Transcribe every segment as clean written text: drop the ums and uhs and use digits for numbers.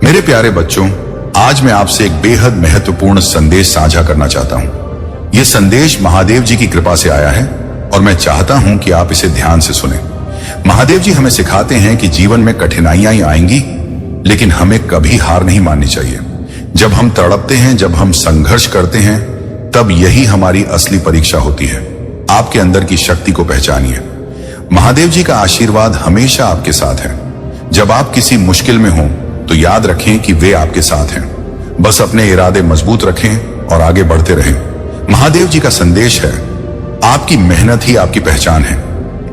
मेरे प्यारे बच्चों, आज मैं आपसे एक बेहद महत्वपूर्ण संदेश साझा करना चाहता हूं। यह संदेश महादेव जी की कृपा से आया है और मैं चाहता हूं कि आप इसे ध्यान से सुनें। महादेव जी हमें सिखाते हैं कि जीवन में कठिनाइयां आएंगी, लेकिन हमें कभी हार नहीं माननी चाहिए। जब हम तड़पते हैं, जब हम संघर्ष करते हैं, तब यही हमारी असली परीक्षा होती है। आपके अंदर की शक्ति को पहचानिए। महादेव जी का आशीर्वाद हमेशा आपके साथ है। जब आप किसी मुश्किल में हो तो याद रखें कि वे आपके साथ हैं। बस अपने इरादे मजबूत रखें और आगे बढ़ते रहें। महादेव जी का संदेश है, आपकी मेहनत ही आपकी पहचान है,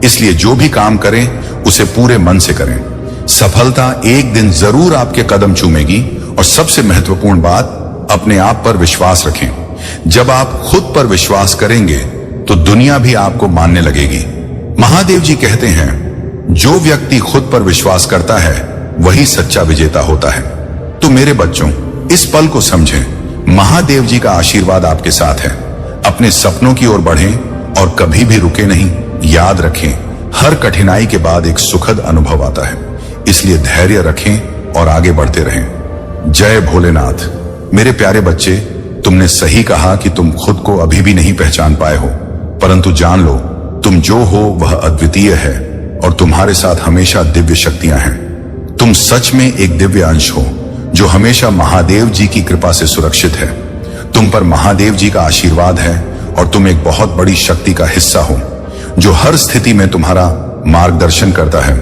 इसलिए जो भी काम करें उसे पूरे मन से करें। सफलता एक दिन जरूर आपके कदम चूमेगी। और सबसे महत्वपूर्ण बात, अपने आप पर विश्वास रखें। जब आप खुद पर विश्वास करेंगे तो दुनिया भी आपको मानने लगेगी। महादेव जी कहते हैं, जो व्यक्ति खुद पर विश्वास करता है वही सच्चा विजेता होता है। तो मेरे बच्चों, इस पल को समझें। महादेव जी का आशीर्वाद आपके साथ है। अपने सपनों की ओर बढ़ें और कभी भी रुके नहीं। याद रखें, हर कठिनाई के बाद एक सुखद अनुभव आता है, इसलिए धैर्य रखें और आगे बढ़ते रहें। जय भोलेनाथ। मेरे प्यारे बच्चे, तुमने सही कहा कि तुम खुद को अभी भी नहीं पहचान पाए हो, परंतु जान लो, तुम जो हो वह अद्वितीय है और तुम्हारे साथ हमेशा दिव्य शक्तियां हैं। तुम सच में एक दिव्य अंश हो जो हमेशा महादेव जी की कृपा से सुरक्षित है। तुम पर महादेव जी का आशीर्वाद है और तुम एक बहुत बड़ी शक्ति का हिस्सा हो जो हर स्थिति में तुम्हारा मार्गदर्शन करता है।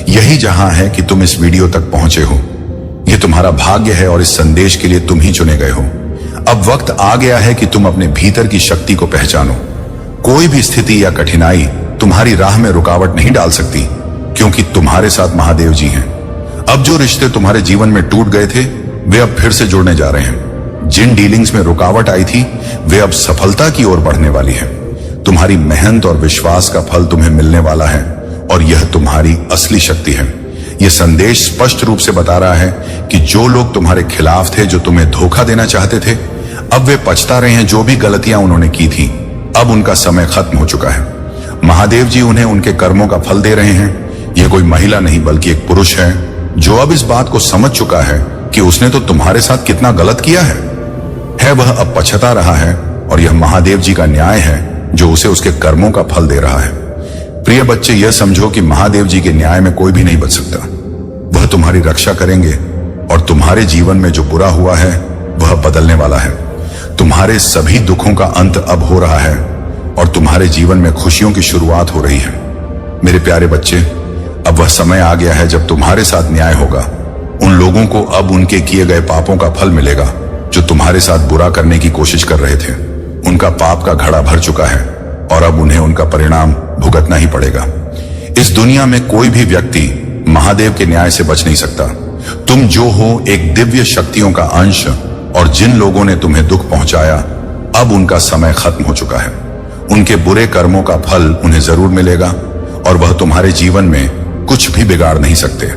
यही जहां है कि तुम इस वीडियो तक पहुंचे हो। यह तुम्हारा भाग्य है और इस संदेश के लिए तुम ही चुने गए हो। अब वक्त आ गया है कि तुम अपने भीतर की शक्ति को पहचानो। कोई भी स्थिति या कठिनाई तुम्हारी राह में रुकावट नहीं डाल सकती, क्योंकि तुम्हारे साथ महादेव जी हैं। अब जो रिश्ते तुम्हारे जीवन में टूट गए थे, वे अब फिर से जुड़ने जा रहे हैं। जिन डीलिंग्स में रुकावट आई थी, वे अब सफलता की ओर बढ़ने वाली है। तुम्हारी मेहनत और विश्वास का फल तुम्हें मिलने वाला है और यह तुम्हारी असली शक्ति है। यह संदेश स्पष्ट रूप से बता रहा है कि जो लोग तुम्हारे खिलाफ थे, जो तुम्हें धोखा देना चाहते थे, अब वे पछता रहे हैं। जो भी गलतियां उन्होंने की थी, अब उनका समय खत्म हो चुका है। महादेव जी उन्हें उनके कर्मों का फल दे रहे हैं। यह कोई महिला नहीं बल्कि एक पुरुष है जो अब इस बात को समझ चुका है कि उसने तो तुम्हारे साथ कितना गलत किया है। वह अब पछता रहा है और यह महादेव जी का न्याय है जो उसे उसके कर्मों का फल दे रहा है। प्रिय बच्चे, यह समझो कि महादेव जी के न्याय में कोई भी नहीं बच सकता। वह तुम्हारी रक्षा करेंगे और तुम्हारे जीवन में जो बुरा हुआ है वह बदलने वाला है। तुम्हारे सभी दुखों का अंत अब हो रहा है और तुम्हारे जीवन में खुशियों की शुरुआत हो रही है। मेरे प्यारे बच्चे, अब वह समय आ गया है जब तुम्हारे साथ न्याय होगा। उन लोगों को अब उनके किए गए पापों का फल मिलेगा जो तुम्हारे साथ बुरा करने की कोशिश कर रहे थे। उनका पाप का घड़ा भर चुका है और अब उन्हें उनका परिणाम भुगतना ही पड़ेगा। इस दुनिया में कोई भी व्यक्ति महादेव के न्याय से बच नहीं सकता। तुम जो हो एक दिव्य शक्तियों का अंश, और जिन लोगों ने तुम्हें दुख पहुंचाया, अब उनका समय खत्म हो चुका है। उनके बुरे कर्मों का फल उन्हें जरूर मिलेगा और वह तुम्हारे जीवन में कुछ भी बिगाड़ नहीं सकते।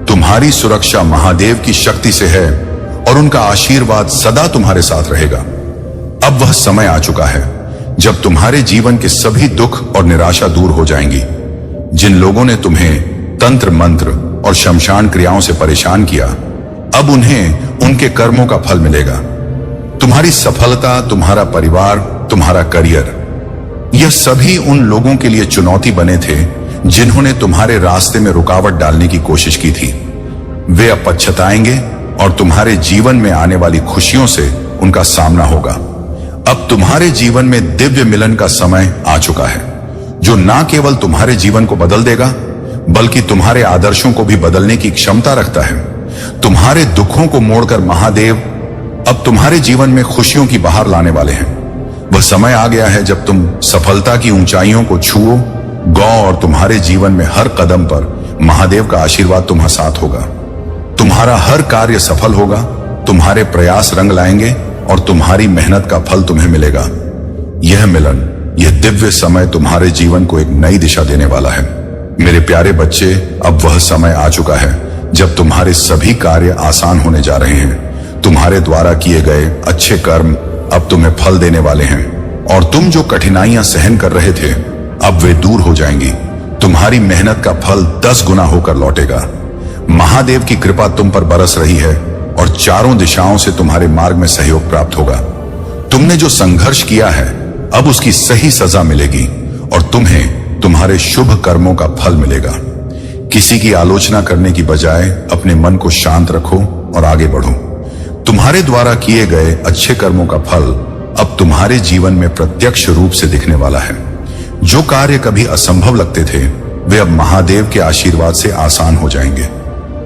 तुम्हारी सुरक्षा महादेव की शक्ति से है और उनका आशीर्वाद सदा तुम्हारे साथ रहेगा। अब वह समय आ चुका है जब तुम्हारे जीवन के सभी दुख और निराशा दूर हो जाएंगी। जिन लोगों ने तुम्हें तंत्र मंत्र और शमशान क्रियाओं से परेशान किया, अब उन्हें उनके कर्मों का फल मिलेगा। तुम्हारी सफलता, तुम्हारा परिवार, तुम्हारा करियर, यह सभी उन लोगों के लिए चुनौती बने थे जिन्होंने तुम्हारे रास्ते में रुकावट डालने की कोशिश की थी। वे अब पछताएंगे और तुम्हारे जीवन में आने वाली खुशियों से उनका सामना होगा। अब तुम्हारे जीवन में दिव्य मिलन का समय आ चुका है, जो ना केवल तुम्हारे जीवन को बदल देगा, बल्कि तुम्हारे आदर्शों को भी बदलने की क्षमता रखता है। तुम्हारे दुखों को मोड़कर महादेव अब तुम्हारे जीवन में खुशियों की बहार लाने वाले हैं। वह समय आ गया है जब तुम सफलता की ऊंचाइयों को छुओ, गाओ और तुम्हारे जीवन में हर कदम पर महादेव का आशीर्वाद तुम्हारे साथ होगा। तुम्हारा हर कार्य सफल होगा, तुम्हारे प्रयास रंग लाएंगे और तुम्हारी मेहनत का फल तुम्हें मिलेगा। यह मिलन, यह दिव्य समय तुम्हारे जीवन को एक नई दिशा देने वाला है। मेरे प्यारे बच्चे, अब वह समय आ चुका है जब तुम्हारे सभी कार्य आसान होने जा रहे हैं। तुम्हारे द्वारा किए गए अच्छे कर्म अब तुम्हें फल देने वाले हैं और तुम जो कठिनाइयां सहन कर रहे थे, अब वे दूर हो जाएंगी। तुम्हारी मेहनत का फल 10 गुना होकर लौटेगा। महादेव की कृपा तुम पर बरस रही है और चारों दिशाओं से तुम्हारे मार्ग में सहयोग प्राप्त होगा। तुमने जो संघर्ष किया है अब उसकी सही सजा मिलेगी और तुम्हें तुम्हारे शुभ कर्मों का फल मिलेगा। किसी की आलोचना करने की बजाय अपने मन को शांत रखो और आगे बढ़ो। तुम्हारे द्वारा किए गए अच्छे कर्मों का फल अब तुम्हारे जीवन में प्रत्यक्ष रूप से दिखने वाला है। जो कार्य कभी असंभव लगते थे वे अब महादेव के आशीर्वाद से आसान हो जाएंगे।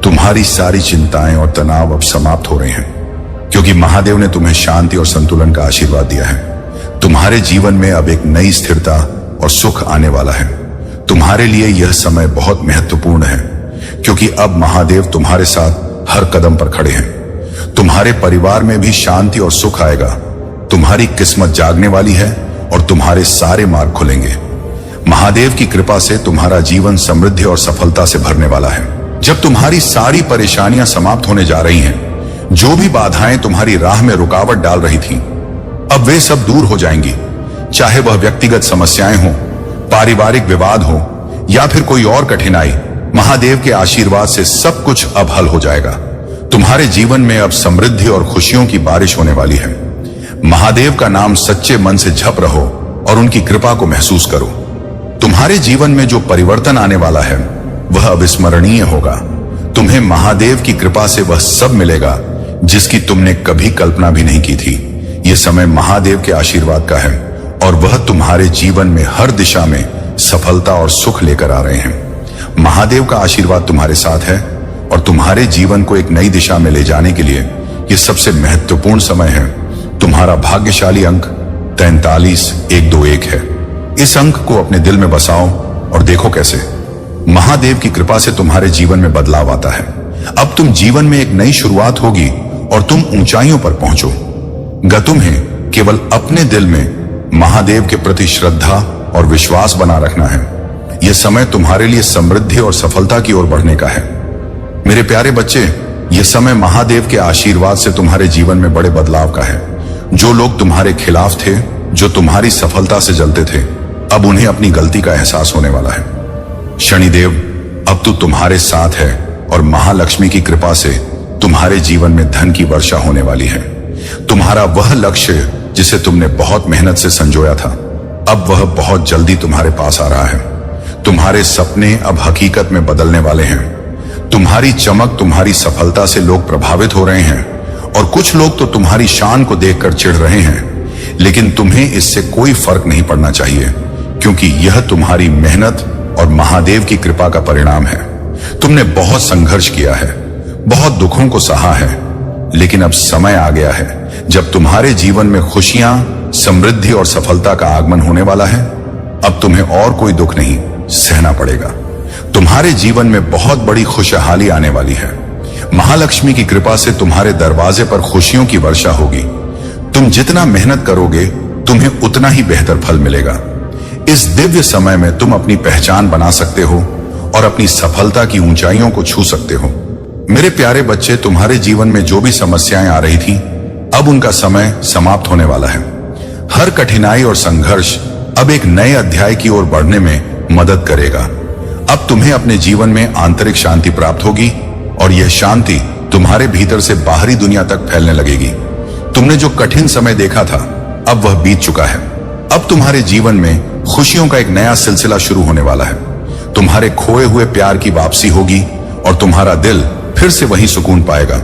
तुम्हारी सारी चिंताएं और तनाव अब समाप्त हो रहे हैं क्योंकि महादेव ने तुम्हें शांति और संतुलन का आशीर्वाद दिया है। तुम्हारे जीवन में अब एक नई स्थिरता और सुख आने वाला है। तुम्हारे लिए यह समय बहुत महत्वपूर्ण है क्योंकि अब महादेव तुम्हारे साथ हर कदम पर खड़े हैं। तुम्हारे परिवार में भी शांति और सुख आएगा। तुम्हारी किस्मत जागने वाली है और तुम्हारे सारे मार्ग खुलेंगे। महादेव की कृपा से तुम्हारा जीवन समृद्धि और सफलता से भरने वाला है। जब तुम्हारी सारी परेशानियां समाप्त होने जा रही हैं, जो भी बाधाएं तुम्हारी राह में रुकावट डाल रही थीं, अब वे सब दूर हो जाएंगी। चाहे वह व्यक्तिगत समस्याएं हो, पारिवारिक विवाद हो या फिर कोई और कठिनाई, महादेव के आशीर्वाद से सब कुछ अब हल हो जाएगा। तुम्हारे जीवन में अब समृद्धि और खुशियों की बारिश होने वाली है। महादेव का नाम सच्चे मन से जप रहो और उनकी कृपा को महसूस करो। तुम्हारे जीवन में जो परिवर्तन आने वाला है वह अविस्मरणीय होगा। तुम्हें महादेव की कृपा से वह सब मिलेगा जिसकी तुमने कभी कल्पना भी नहीं की थी। यह समय महादेव के आशीर्वाद का है और वह तुम्हारे जीवन में हर दिशा में सफलता और सुख लेकर आ रहे हैं। महादेव का आशीर्वाद तुम्हारे साथ है और तुम्हारे जीवन को एक नई दिशा में ले जाने के लिए यह सबसे महत्वपूर्ण समय है। तुम्हारा भाग्यशाली अंक 43121 है। इस अंक को अपने दिल में बसाओ और देखो कैसे महादेव की कृपा से तुम्हारे जीवन में बदलाव आता है। अब तुम जीवन में एक नई शुरुआत होगी और तुम ऊंचाइयों पर पहुंचो। तुम्हें केवल अपने दिल में महादेव के प्रति श्रद्धा और विश्वास बना रखना है। यह समय तुम्हारे लिए समृद्धि और सफलता की ओर बढ़ने का है। मेरे प्यारे बच्चे, यह समय महादेव के आशीर्वाद से तुम्हारे जीवन में बड़े बदलाव का है। जो लोग तुम्हारे खिलाफ थे, जो तुम्हारी सफलता से जलते थे, अब उन्हें अपनी गलती का एहसास होने वाला है। शनिदेव अब तो तुम्हारे साथ है और महालक्ष्मी की कृपा से तुम्हारे जीवन में धन की वर्षा होने वाली है। तुम्हारा वह लक्ष्य जिसे तुमने बहुत मेहनत से संजोया था, अब वह बहुत जल्दी तुम्हारे पास आ रहा है। तुम्हारे सपने अब हकीकत में बदलने वाले हैं। तुम्हारी चमक, तुम्हारी सफलता से लोग प्रभावित हो रहे हैं और कुछ लोग तो तुम्हारी शान को देखकर चिढ़ रहे हैं, लेकिन तुम्हें इससे कोई फर्क नहीं पड़ना चाहिए क्योंकि यह तुम्हारी मेहनत और महादेव की कृपा का परिणाम है। तुमने बहुत संघर्ष किया है, बहुत दुखों को सहा है, लेकिन अब समय आ गया है जब तुम्हारे जीवन में खुशियां, समृद्धि और सफलता का आगमन होने वाला है। अब तुम्हें और कोई दुख नहीं सहना पड़ेगा। तुम्हारे जीवन में बहुत बड़ी खुशहाली आने वाली है। महालक्ष्मी की कृपा से तुम्हारे दरवाजे पर खुशियों की वर्षा होगी। तुम जितना मेहनत करोगे तुम्हें उतना ही बेहतर फल मिलेगा। इस दिव्य समय में तुम अपनी पहचान बना सकते हो और अपनी सफलता की ऊंचाइयों को छू सकते हो। मेरे प्यारे बच्चे, तुम्हारे जीवन में जो भी समस्याएं आ रही थी, अब उनका समय समाप्त होने वाला है। हर कठिनाई और संघर्ष अब एक नए अध्याय की ओर बढ़ने में मदद करेगा। अब तुम्हें अपने जीवन में आंतरिक शांति प्राप्त होगी और यह शांति तुम्हारे भीतर से बाहरी दुनिया तक फैलने लगेगी। तुमने जो कठिन समय देखा था अब वह बीत चुका है। अब तुम्हारे जीवन में खुशियों का एक नया सिलसिला शुरू होने वाला है। तुम्हारे खोए हुए प्यार की वापसी होगी और तुम्हारा दिल फिर से वही सुकून पाएगा।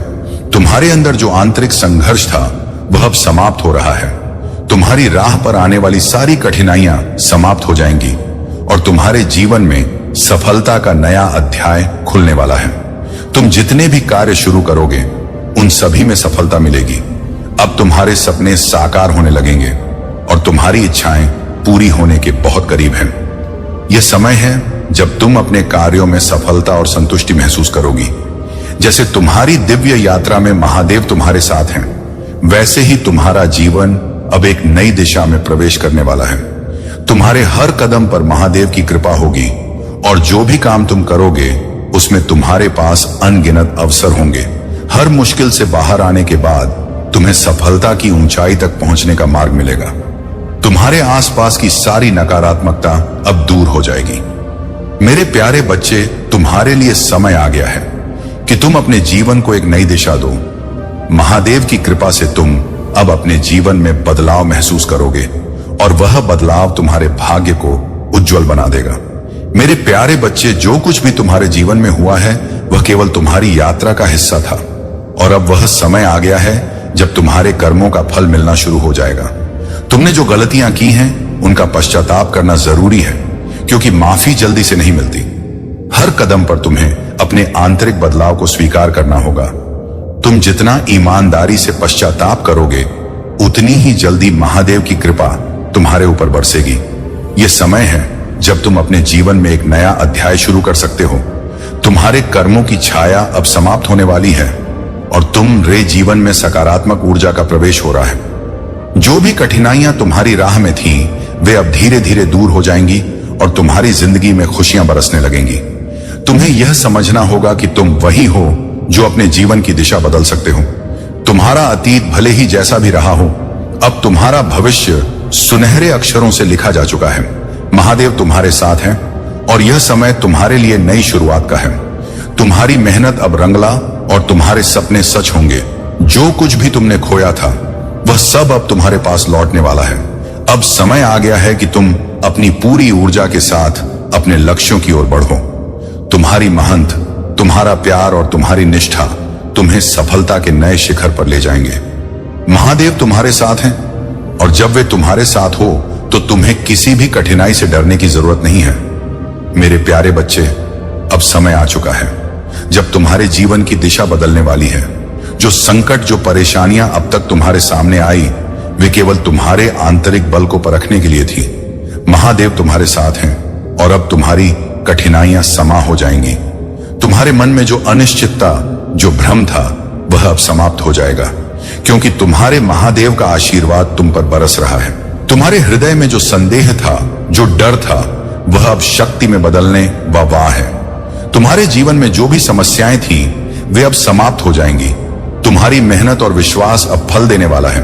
तुम्हारे अंदर जो आंतरिक संघर्ष था वह अब समाप्त हो रहा है। तुम्हारी राह पर आने वाली सारी कठिनाइयां समाप्त हो जाएंगी और तुम्हारे जीवन में सफलता का नया अध्याय खुलने वाला है। तुम जितने भी कार्य शुरू करोगे उन सभी में सफलता मिलेगी। अब तुम्हारे सपने साकार होने लगेंगे और तुम्हारी इच्छाएं पूरी होने के बहुत करीब हैं। यह समय है जब तुम अपने कार्यों में सफलता और संतुष्टि महसूस करोगी। जैसे तुम्हारी दिव्य यात्रा में महादेव तुम्हारे साथ हैं, वैसे ही तुम्हारा जीवन अब एक नई दिशा में प्रवेश करने वाला है। तुम्हारे हर कदम पर महादेव की कृपा होगी और जो भी काम तुम करोगे उसमें तुम्हारे पास अनगिनत अवसर होंगे। हर मुश्किल से बाहर आने के बाद तुम्हें सफलता की ऊंचाई तक पहुंचने का मार्ग मिलेगा। तुम्हारे आसपास की सारी नकारात्मकता अब दूर हो जाएगी। मेरे प्यारे बच्चे, तुम्हारे लिए समय आ गया है कि तुम अपने जीवन को एक नई दिशा दो। महादेव की कृपा से तुम अब अपने जीवन में बदलाव महसूस करोगे और वह बदलाव तुम्हारे भाग्य को उज्जवल बना देगा। मेरे प्यारे बच्चे, जो कुछ भी तुम्हारे जीवन में हुआ है वह केवल तुम्हारी यात्रा का हिस्सा था और अब वह समय आ गया है जब तुम्हारे कर्मों का फल मिलना शुरू हो जाएगा। तुमने जो गलतियां की हैं उनका पश्चाताप करना जरूरी है, क्योंकि माफी जल्दी से नहीं मिलती। हर कदम पर तुम्हें अपने आंतरिक बदलाव को स्वीकार करना होगा। तुम जितना ईमानदारी से पश्चाताप करोगे उतनी ही जल्दी महादेव की कृपा तुम्हारे ऊपर बरसेगी। यह समय है जब तुम अपने जीवन में एक नया अध्याय शुरू कर सकते हो। तुम्हारे कर्मों की छाया अब समाप्त होने वाली है और तुम रे जीवन में सकारात्मक ऊर्जा का प्रवेश हो रहा है। जो भी कठिनाइयां तुम्हारी राह में थीं, वे अब धीरे धीरे दूर हो जाएंगी और तुम्हारी जिंदगी में खुशियां बरसने लगेंगी। तुम्हें यह समझना होगा कि तुम वही हो जो अपने जीवन की दिशा बदल सकते हो। तुम्हारा अतीत भले ही जैसा भी रहा हो, अब तुम्हारा भविष्य सुनहरे अक्षरों से लिखा जा चुका है। महादेव तुम्हारे साथ हैं और यह समय तुम्हारे लिए नई शुरुआत का है। तुम्हारी मेहनत अब रंगला और तुम्हारे सपने सच होंगे। जो कुछ भी तुमने खोया था वह सब अब तुम्हारे पास लौटने वाला है। अब समय आ गया है कि तुम अपनी पूरी ऊर्जा के साथ अपने लक्ष्यों की ओर बढ़ो। तुम्हारी महंत, तुम्हारा प्यार और तुम्हारी निष्ठा तुम्हें सफलता के नए शिखर पर ले जाएंगे। महादेव तुम्हारे साथ हैं और जब वे तुम्हारे साथ हो तो तुम्हें किसी भी कठिनाई से डरने की जरूरत नहीं है। मेरे प्यारे बच्चे, अब समय आ चुका है जब तुम्हारे जीवन की दिशा बदलने वाली है। जो संकट, जो परेशानियां अब तक तुम्हारे सामने आई, वे केवल तुम्हारे आंतरिक बल को परखने के लिए थी। महादेव तुम्हारे साथ हैं और अब तुम्हारी कठिनाइयां समा हो जाएंगी। तुम्हारे मन में जो अनिश्चितता, जो भ्रम था, वह अब समाप्त हो जाएगा, क्योंकि तुम्हारे महादेव का आशीर्वाद तुम पर बरस रहा है। तुम्हारे हृदय में जो संदेह था, जो डर था, वह अब शक्ति में बदलने वाह है। तुम्हारे जीवन में जो भी समस्याएं थी वे अब समाप्त हो जाएंगी। तुम्हारी मेहनत और विश्वास अब फल देने वाला है।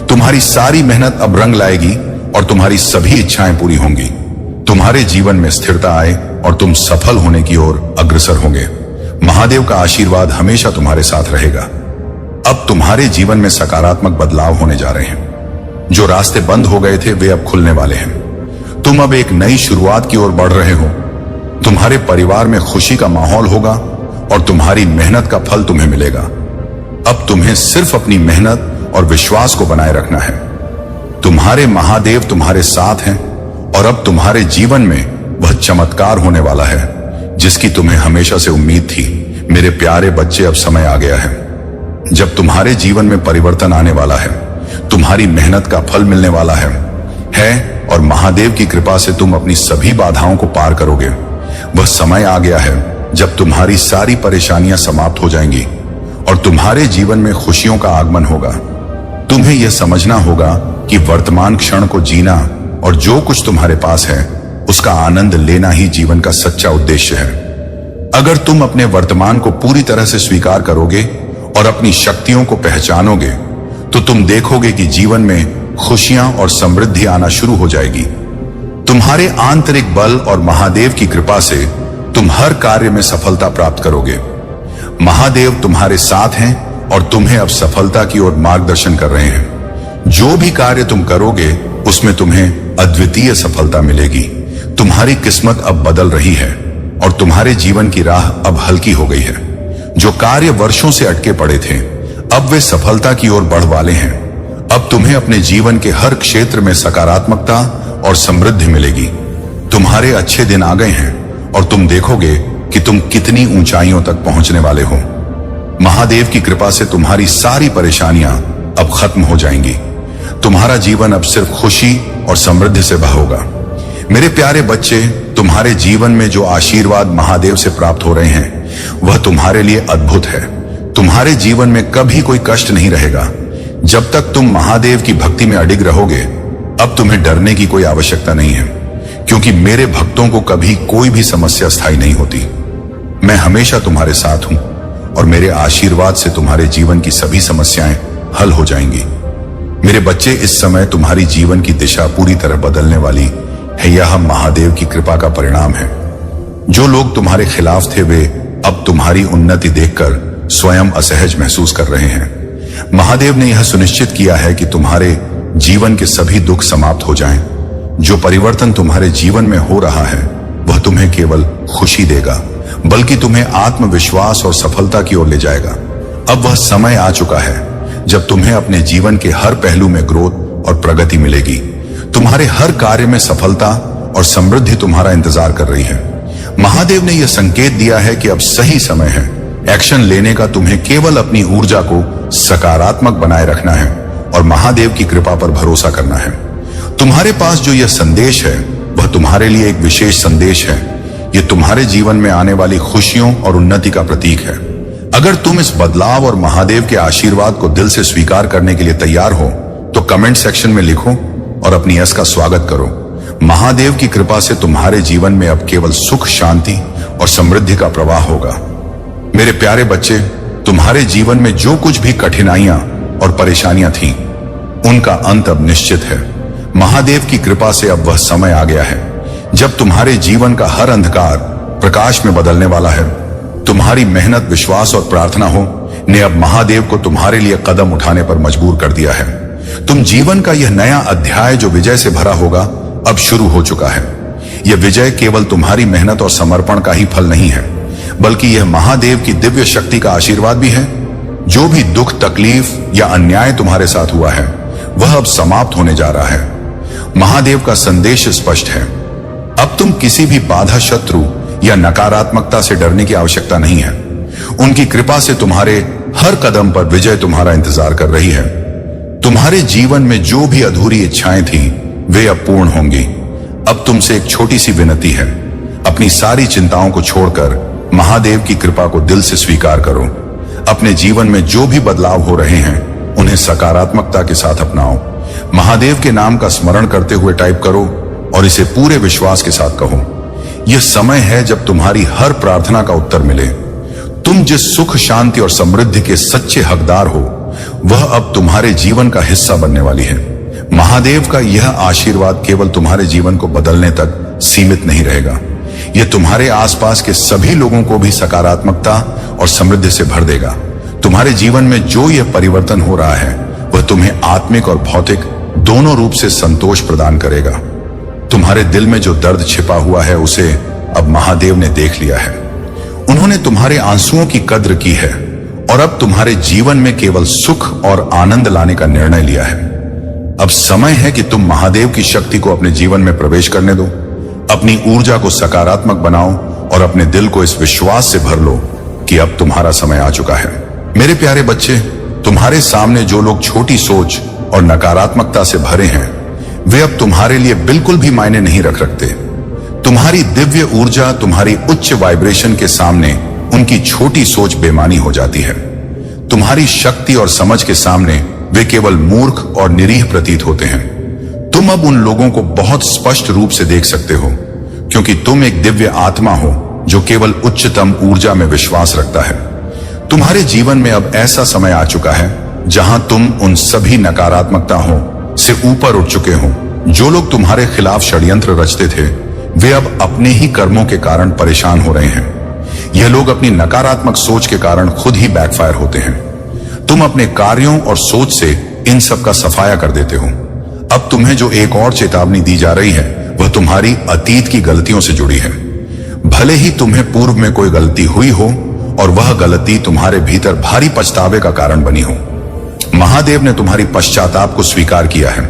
तुम्हारी सारी मेहनत अब रंग लाएगी और तुम्हारी सभी इच्छाएं पूरी होंगी। तुम्हारे जीवन में स्थिरता आए और तुम सफल होने की ओर अग्रसर होंगे। महादेव का आशीर्वाद हमेशा तुम्हारे साथ रहेगा। अब तुम्हारे जीवन में सकारात्मक बदलाव होने जा रहे हैं। जो रास्ते बंद हो गए थे वे अब खुलने वाले हैं। तुम अब एक नई शुरुआत की ओर बढ़ रहे हो। तुम्हारे परिवार में खुशी का माहौल होगा और तुम्हारी मेहनत का फल तुम्हें मिलेगा। अब तुम्हें सिर्फ अपनी मेहनत और विश्वास को बनाए रखना है। तुम्हारे महादेव तुम्हारे साथ हैं और अब तुम्हारे जीवन में वह चमत्कार होने वाला है जिसकी तुम्हें हमेशा से उम्मीद थी। मेरे प्यारे बच्चे, अब समय आ गया है जब तुम्हारे जीवन में परिवर्तन आने वाला है। तुम्हारी मेहनत का फल मिलने वाला है और महादेव की कृपा से तुम अपनी सभी बाधाओं को पार करोगे। वह समय आ गया है जब तुम्हारी सारी परेशानियां समाप्त हो जाएंगी और तुम्हारे जीवन में खुशियों का आगमन होगा। तुम्हें यह समझना होगा कि वर्तमान क्षण को जीना और जो कुछ तुम्हारे पास है उसका आनंद लेना ही जीवन का सच्चा उद्देश्य है। अगर तुम अपने वर्तमान को पूरी तरह से स्वीकार करोगे और अपनी शक्तियों को पहचानोगे तो तुम देखोगे कि जीवन में खुशियां और समृद्धि आना शुरू हो जाएगी। तुम्हारे आंतरिक बल और महादेव की कृपा से तुम हर कार्य में सफलता प्राप्त करोगे। महादेव तुम्हारे साथ हैं और तुम्हें अब सफलता की ओर मार्गदर्शन कर रहे हैं। जो भी कार्य तुम करोगे उसमें तुम्हें अद्वितीय सफलता मिलेगी। तुम्हारी किस्मत अब बदल रही है और तुम्हारे जीवन की राह अब हल्की हो गई है। जो कार्य वर्षों से अटके पड़े थे अब वे सफलता की ओर बढ़ वाले हैं। अब तुम्हें अपने जीवन के हर क्षेत्र में सकारात्मकता और समृद्धि मिलेगी। तुम्हारे अच्छे दिन आ गए हैं और तुम देखोगे कि तुम कितनी ऊंचाइयों तक पहुंचने वाले हो। महादेव की कृपा से तुम्हारी सारी परेशानियां अब खत्म हो जाएंगी। तुम्हारा जीवन अब सिर्फ खुशी और समृद्धि से भरोगा। मेरे प्यारे बच्चे, तुम्हारे जीवन में जो आशीर्वाद महादेव से प्राप्त हो रहे हैं वह तुम्हारे लिए अद्भुत है। तुम्हारे जीवन में कभी कोई कष्ट नहीं रहेगा। जब तक तुम महादेव की भक्ति में अडिग रहोगे अब तुम्हें डरने की कोई आवश्यकता नहीं है, क्योंकि मेरे भक्तों को कभी कोई भी समस्या स्थायी नहीं होती। मैं हमेशा तुम्हारे साथ हूं और मेरे आशीर्वाद से तुम्हारे जीवन की सभी समस्याएं हल हो जाएंगी। मेरे बच्चे, इस समय तुम्हारी जीवन की दिशा पूरी तरह बदलने वाली है। यह महादेव की कृपा का परिणाम है। जो लोग तुम्हारे खिलाफ थे वे अब तुम्हारी उन्नति देखकर स्वयं असहज महसूस कर रहे हैं। महादेव ने यह सुनिश्चित किया है कि तुम्हारे जीवन के सभी दुख समाप्त हो जाएं। जो परिवर्तन तुम्हारे जीवन में हो रहा है वह तुम्हें केवल खुशी देगा, बल्कि तुम्हें आत्मविश्वास और सफलता की ओर ले जाएगा। अब वह समय आ चुका है जब तुम्हें अपने जीवन के हर पहलू में ग्रोथ और प्रगति मिलेगी। तुम्हारे हर कार्य में सफलता और समृद्धि तुम्हारा इंतजार कर रही है। महादेव ने यह संकेत दिया है कि अब सही समय है एक्शन लेने का। तुम्हें केवल अपनी ऊर्जा को सकारात्मक बनाए रखना है और महादेव की कृपा पर भरोसा करना है। तुम्हारे पास जो यह संदेश है वह तुम्हारे लिए एक विशेष संदेश है। यह तुम्हारे जीवन में आने वाली खुशियों और उन्नति का प्रतीक है। अगर तुम इस बदलाव और महादेव के आशीर्वाद को दिल से स्वीकार करने के लिए तैयार हो तो कमेंट सेक्शन में लिखो और अपनी यस का स्वागत करो। महादेव की कृपा से तुम्हारे जीवन में अब केवल सुख, शांति और समृद्धि का प्रवाह होगा। मेरे प्यारे बच्चे, तुम्हारे जीवन में जो कुछ भी कठिनाइयां और परेशानियां थीं, उनका अंत अब निश्चित है। महादेव की कृपा से अब वह समय आ गया है जब तुम्हारे जीवन का हर अंधकार प्रकाश में बदलने वाला है। तुम्हारी मेहनत, विश्वास और प्रार्थना ने अब महादेव को तुम्हारे लिए कदम उठाने पर मजबूर कर दिया है। तुम जीवन का यह नया अध्याय जो विजय से भरा होगा अब शुरू हो चुका है। यह विजय केवल तुम्हारी मेहनत और समर्पण का ही फल नहीं है, बल्कि यह महादेव की दिव्य शक्ति का आशीर्वाद भी है। जो भी दुख, तकलीफ या अन्याय तुम्हारे साथ हुआ है वह अब समाप्त होने जा रहा है। महादेव का संदेश स्पष्ट है। अब तुम किसी भी बाधा, शत्रु या नकारात्मकता से डरने की आवश्यकता नहीं है। उनकी कृपा से तुम्हारे हर कदम पर विजय तुम्हारा इंतजार कर रही है। तुम्हारे जीवन में जो भी अधूरी इच्छाएं थीं वे अब पूर्ण होंगी। अब तुमसे एक छोटी सी विनती है, अपनी सारी चिंताओं को छोड़कर महादेव की कृपा को दिल से स्वीकार करो। अपने जीवन में जो भी बदलाव हो रहे हैं उन्हें सकारात्मकता के साथ अपनाओ। महादेव के नाम का स्मरण करते हुए टाइप करो और इसे पूरे विश्वास के साथ कहो। यह समय है जब तुम्हारी हर प्रार्थना का उत्तर मिले। तुम जिस सुख, शांति और समृद्धि के सच्चे हकदार हो वह अब तुम्हारे जीवन का हिस्सा बनने वाली है। महादेव का यह आशीर्वाद केवल तुम्हारे जीवन को बदलने तक सीमित नहीं रहेगा, यह तुम्हारे आसपास के सभी लोगों को भी सकारात्मकता और समृद्धि से भर देगा। तुम्हारे जीवन में जो यह परिवर्तन हो रहा है वह तुम्हें आत्मिक और भौतिक दोनों रूप से संतोष प्रदान करेगा। तुम्हारे दिल में जो दर्द छिपा हुआ है उसे अब महादेव ने देख लिया है। उन्होंने तुम्हारे आंसुओं की कद्र की है और अब तुम्हारे जीवन में केवल सुख और आनंद लाने का निर्णय लिया है। अब समय है कि तुम महादेव की शक्ति को अपने जीवन में प्रवेश करने दो। अपनी ऊर्जा को सकारात्मक बनाओ और अपने दिल को इस विश्वास से भर लो कि अब तुम्हारा समय आ चुका है। मेरे प्यारे बच्चे, तुम्हारे सामने जो लोग छोटी सोच और नकारात्मकता से भरे हैं वे अब तुम्हारे लिए बिल्कुल भी मायने नहीं रखते। तुम्हारी दिव्य ऊर्जा, तुम्हारी उच्च वाइब्रेशन के सामने उनकी छोटी सोच बेमानी हो जाती है। तुम्हारी शक्ति और समझ के सामने वे केवल मूर्ख और निरीह प्रतीत होते हैं। तुम अब उन लोगों को बहुत स्पष्ट रूप से देख सकते हो क्योंकि तुम एक दिव्य आत्मा हो जो केवल उच्चतम ऊर्जा में विश्वास रखता है। तुम्हारे जीवन में अब ऐसा समय आ चुका है जहां तुम उन सभी नकारात्मकताओं से ऊपर उठ चुके हो। जो लोग तुम्हारे खिलाफ षड्यंत्र रचते थे वे अब अपने ही कर्मों के कारण परेशान हो रहे हैं। यह लोग अपनी नकारात्मक सोच के कारण खुद ही बैकफायर होते हैं। तुम अपने कार्यों और सोच से इन सब का सफाया कर देते हो। अब तुम्हें जो एक और चेतावनी दी जा रही है वह तुम्हारी अतीत की गलतियों से जुड़ी है। भले ही तुम्हें पूर्व में कोई गलती हुई हो और वह गलती तुम्हारे भीतर भारी पछतावे का कारण बनी हो, महादेव ने तुम्हारी पश्चाताप को स्वीकार किया है।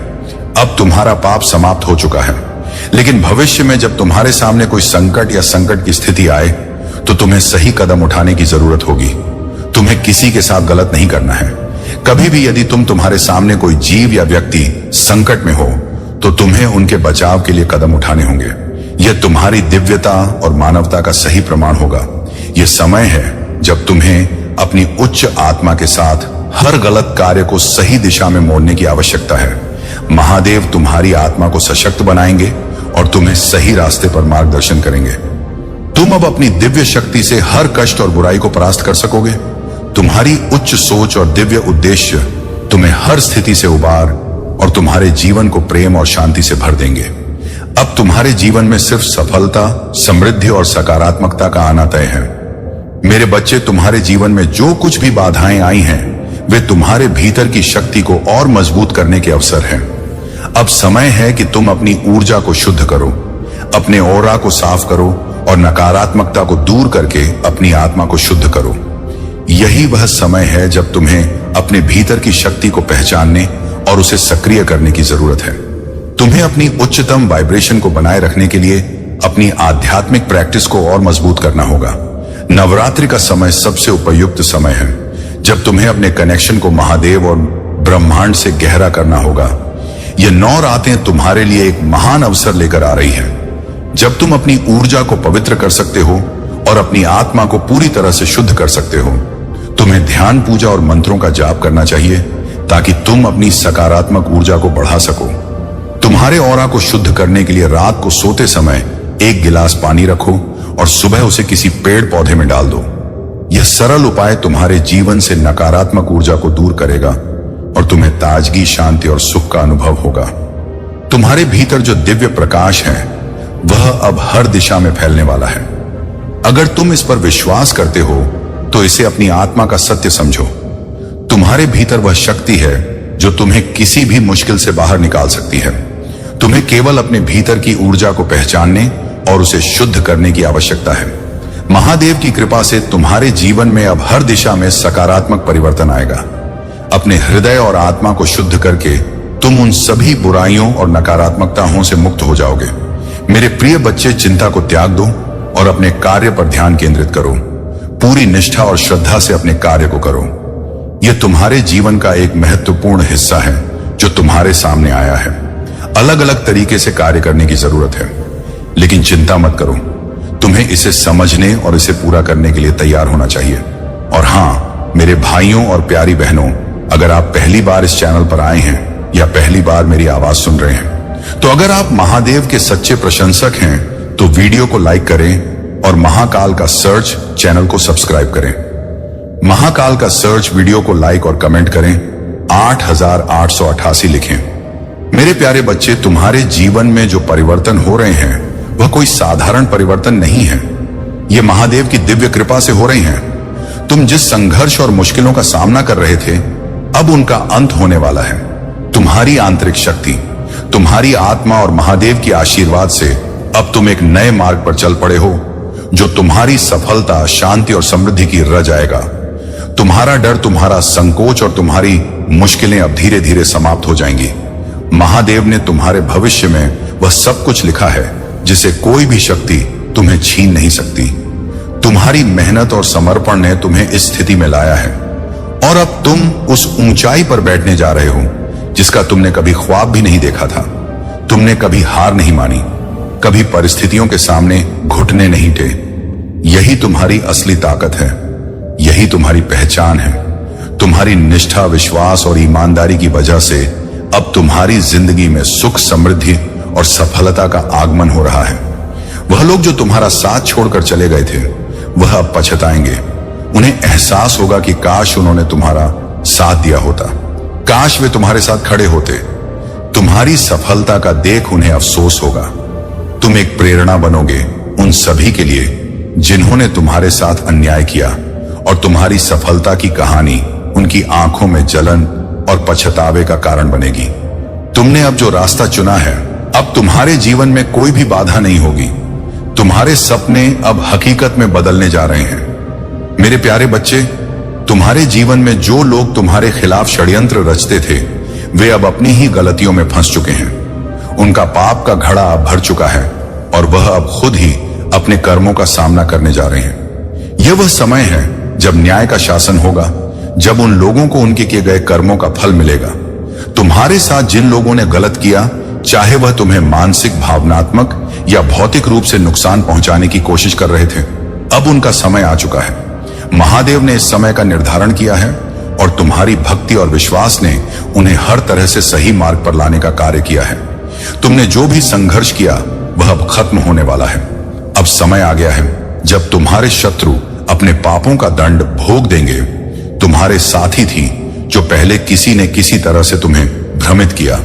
अब तुम्हारा पाप समाप्त हो चुका है। लेकिन भविष्य में जब तुम्हारे सामने कोई संकट या संकट की स्थिति आए तो तुम्हें सही कदम उठाने की जरूरत होगी। तुम्हें किसी के साथ गलत नहीं करना है। कभी भी यदि तुम्हारे सामने कोई जीव या व्यक्ति संकट में हो तो तुम्हें उनके बचाव के लिए कदम उठाने होंगे। यह तुम्हारी दिव्यता और मानवता का सही प्रमाण होगा। यह समय है जब तुम्हें अपनी उच्च आत्मा के साथ हर गलत कार्य को सही दिशा में मोड़ने की आवश्यकता है। महादेव तुम्हारी आत्मा को सशक्त बनाएंगे और तुम्हें सही रास्ते पर मार्गदर्शन करेंगे। तुम अब अपनी दिव्य शक्ति से हर कष्ट और बुराई को परास्त कर सकोगे। तुम्हारी उच्च सोच और दिव्य उद्देश्य तुम्हें हर स्थिति से उबार और तुम्हारे जीवन को प्रेम और शांति से भर देंगे। अब तुम्हारे जीवन में सिर्फ सफलता, समृद्धि और सकारात्मकता का आना तय है। मेरे बच्चे, तुम्हारे जीवन में जो कुछ भी बाधाएं आई हैं, वे तुम्हारे भीतर की शक्ति को और मजबूत करने के अवसर हैं। अब समय है कि तुम अपनी ऊर्जा को शुद्ध करो, अपने ऑरा को साफ करो और नकारात्मकता को दूर करके अपनी आत्मा को शुद्ध करो। यही वह समय है जब तुम्हें अपने भीतर की शक्ति को पहचानने और उसे सक्रिय करने की जरूरत है। तुम्हें अपनी उच्चतम वाइब्रेशन को बनाए रखने के लिए अपनी आध्यात्मिक प्रैक्टिस को और मजबूत करना होगा। नवरात्रि का समय सबसे उपयुक्त समय है, जब तुम्हें अपने कनेक्शन को महादेव और ब्रह्मांड से गहरा करना होगा। ये 9 रातें तुम्हारे लिए एक महान अवसर लेकर आ रही हैं, जब तुम अपनी ऊर्जा को पवित्र कर सकते हो और अपनी आत्मा को पूरी तरह से शुद्ध कर सकते हो। तुम्हें ध्यान, पूजा और मंत्रों का जाप करना चाहिए, ताकि तुम अपनी सकारात्मक ऊर्जा को बढ़ा सको। तुम्हारे ऑरा को शुद्ध करने के लिए रात को सोते समय 1 गिलास पानी रखो और सुबह उसे किसी पेड़ पौधे में डाल दो। यह सरल उपाय तुम्हारे जीवन से नकारात्मक ऊर्जा को दूर करेगा और तुम्हें ताजगी, शांति और सुख का अनुभव होगा। तुम्हारे भीतर जो दिव्य प्रकाश है, वह अब हर दिशा में फैलने वाला है। अगर तुम इस पर विश्वास करते हो तो इसे अपनी आत्मा का सत्य समझो। तुम्हारे भीतर वह शक्ति है जो तुम्हें किसी भी मुश्किल से बाहर निकाल सकती है। तुम्हें केवल अपने भीतर की ऊर्जा को पहचानने और उसे शुद्ध करने की आवश्यकता है। महादेव की कृपा से तुम्हारे जीवन में अब हर दिशा में सकारात्मक परिवर्तन आएगा। अपने हृदय और आत्मा को शुद्ध करके तुम उन सभी बुराइयों और नकारात्मकताओं से मुक्त हो जाओगे। मेरे प्रिय बच्चे, चिंता को त्याग दो और अपने कार्य पर ध्यान केंद्रित करो। पूरी निष्ठा और श्रद्धा से अपने कार्य को करो। यह तुम्हारे जीवन का एक महत्वपूर्ण हिस्सा है जो तुम्हारे सामने आया है। अलग अलग तरीके से कार्य करने की जरूरत है, लेकिन चिंता मत करो। तुम्हें इसे समझने और इसे पूरा करने के लिए तैयार होना चाहिए। और हाँ, मेरे भाइयों और प्यारी बहनों, अगर आप पहली बार इस चैनल पर आए हैं या पहली बार मेरी आवाज सुन रहे हैं, तो अगर आप महादेव के सच्चे प्रशंसक हैं तो वीडियो को लाइक करें और महाकाल का सर्च चैनल को सब्सक्राइब करें। महाकाल का सर्च वीडियो को लाइक और कमेंट करें। 8888 लिखें। मेरे प्यारे बच्चे, तुम्हारे जीवन में जो परिवर्तन हो रहे हैं वह कोई साधारण परिवर्तन नहीं है। ये महादेव की दिव्य कृपा से हो रही हैं। तुम जिस संघर्ष और मुश्किलों का सामना कर रहे थे, अब उनका अंत होने वाला है। तुम्हारी आंतरिक शक्ति, तुम्हारी आत्मा और महादेव की आशीर्वाद से अब तुम एक नए मार्ग पर चल पड़े हो, जो तुम्हारी सफलता, शांति और समृद्धि की रज आएगा। तुम्हारा डर, तुम्हारा संकोच और तुम्हारी मुश्किलें अब धीरे धीरे समाप्त हो जाएंगी। महादेव ने तुम्हारे भविष्य में वह सब कुछ लिखा है जिसे कोई भी शक्ति तुम्हें छीन नहीं सकती। तुम्हारी मेहनत और समर्पण ने तुम्हें इस स्थिति में लाया है और अब तुम उस ऊंचाई पर बैठने जा रहे हो जिसका तुमने कभी ख्वाब भी नहीं देखा था। तुमने कभी हार नहीं मानी, कभी परिस्थितियों के सामने घुटने नहीं टे। यही तुम्हारी असली ताकत है, यही तुम्हारी पहचान है। तुम्हारी निष्ठा, विश्वास और ईमानदारी की वजह से अब तुम्हारी जिंदगी में सुख, समृद्धि और सफलता का आगमन हो रहा है। वह लोग जो तुम्हारा साथ छोड़कर चले गए थे, वह अब पछताएंगे। उन्हें एहसास होगा कि काश उन्होंने तुम्हारा साथ दिया होता, काश वे तुम्हारे साथ खड़े होते। तुम्हारी सफलता का देख उन्हें अफसोस होगा। तुम एक प्रेरणा बनोगे उन सभी के लिए जिन्होंने तुम्हारे साथ अन्याय किया, और तुम्हारी सफलता की कहानी उनकी आंखों में जलन और पछतावे का कारण बनेगी। तुमने अब जो रास्ता चुना है, अब तुम्हारे जीवन में कोई भी बाधा नहीं होगी। तुम्हारे सपने अब हकीकत में बदलने जा रहे हैं। मेरे प्यारे बच्चे, तुम्हारे जीवन में जो लोग तुम्हारे खिलाफ षड्यंत्र रचते थे, वे अब अपनी ही गलतियों में फंस चुके हैं। उनका पाप का घड़ा अब भर चुका है और वह अब खुद ही अपने कर्मों का सामना करने जा रहे हैं। यह वह समय है जब न्याय का शासन होगा, जब उन लोगों को उनके किए गए कर्मों का फल मिलेगा। तुम्हारे साथ जिन लोगों ने गलत किया, चाहे वह तुम्हें मानसिक, भावनात्मक या भौतिक रूप से नुकसान पहुंचाने की कोशिश कर रहे थे, अब उनका समय आ चुका है। महादेव ने इस समय का निर्धारण किया है और तुम्हारी भक्ति और विश्वास ने उन्हें हर तरह से सही मार्ग पर लाने का कार्य किया है। तुमने जो भी संघर्ष किया वह अब खत्म होने वाला है। अब समय आ गया है जब तुम्हारे शत्रु अपने पापों का दंड भोग देंगे। तुम्हारे साथी थी जो पहले किसी ने किसी तरह से तुम्हें भ्रमित किया,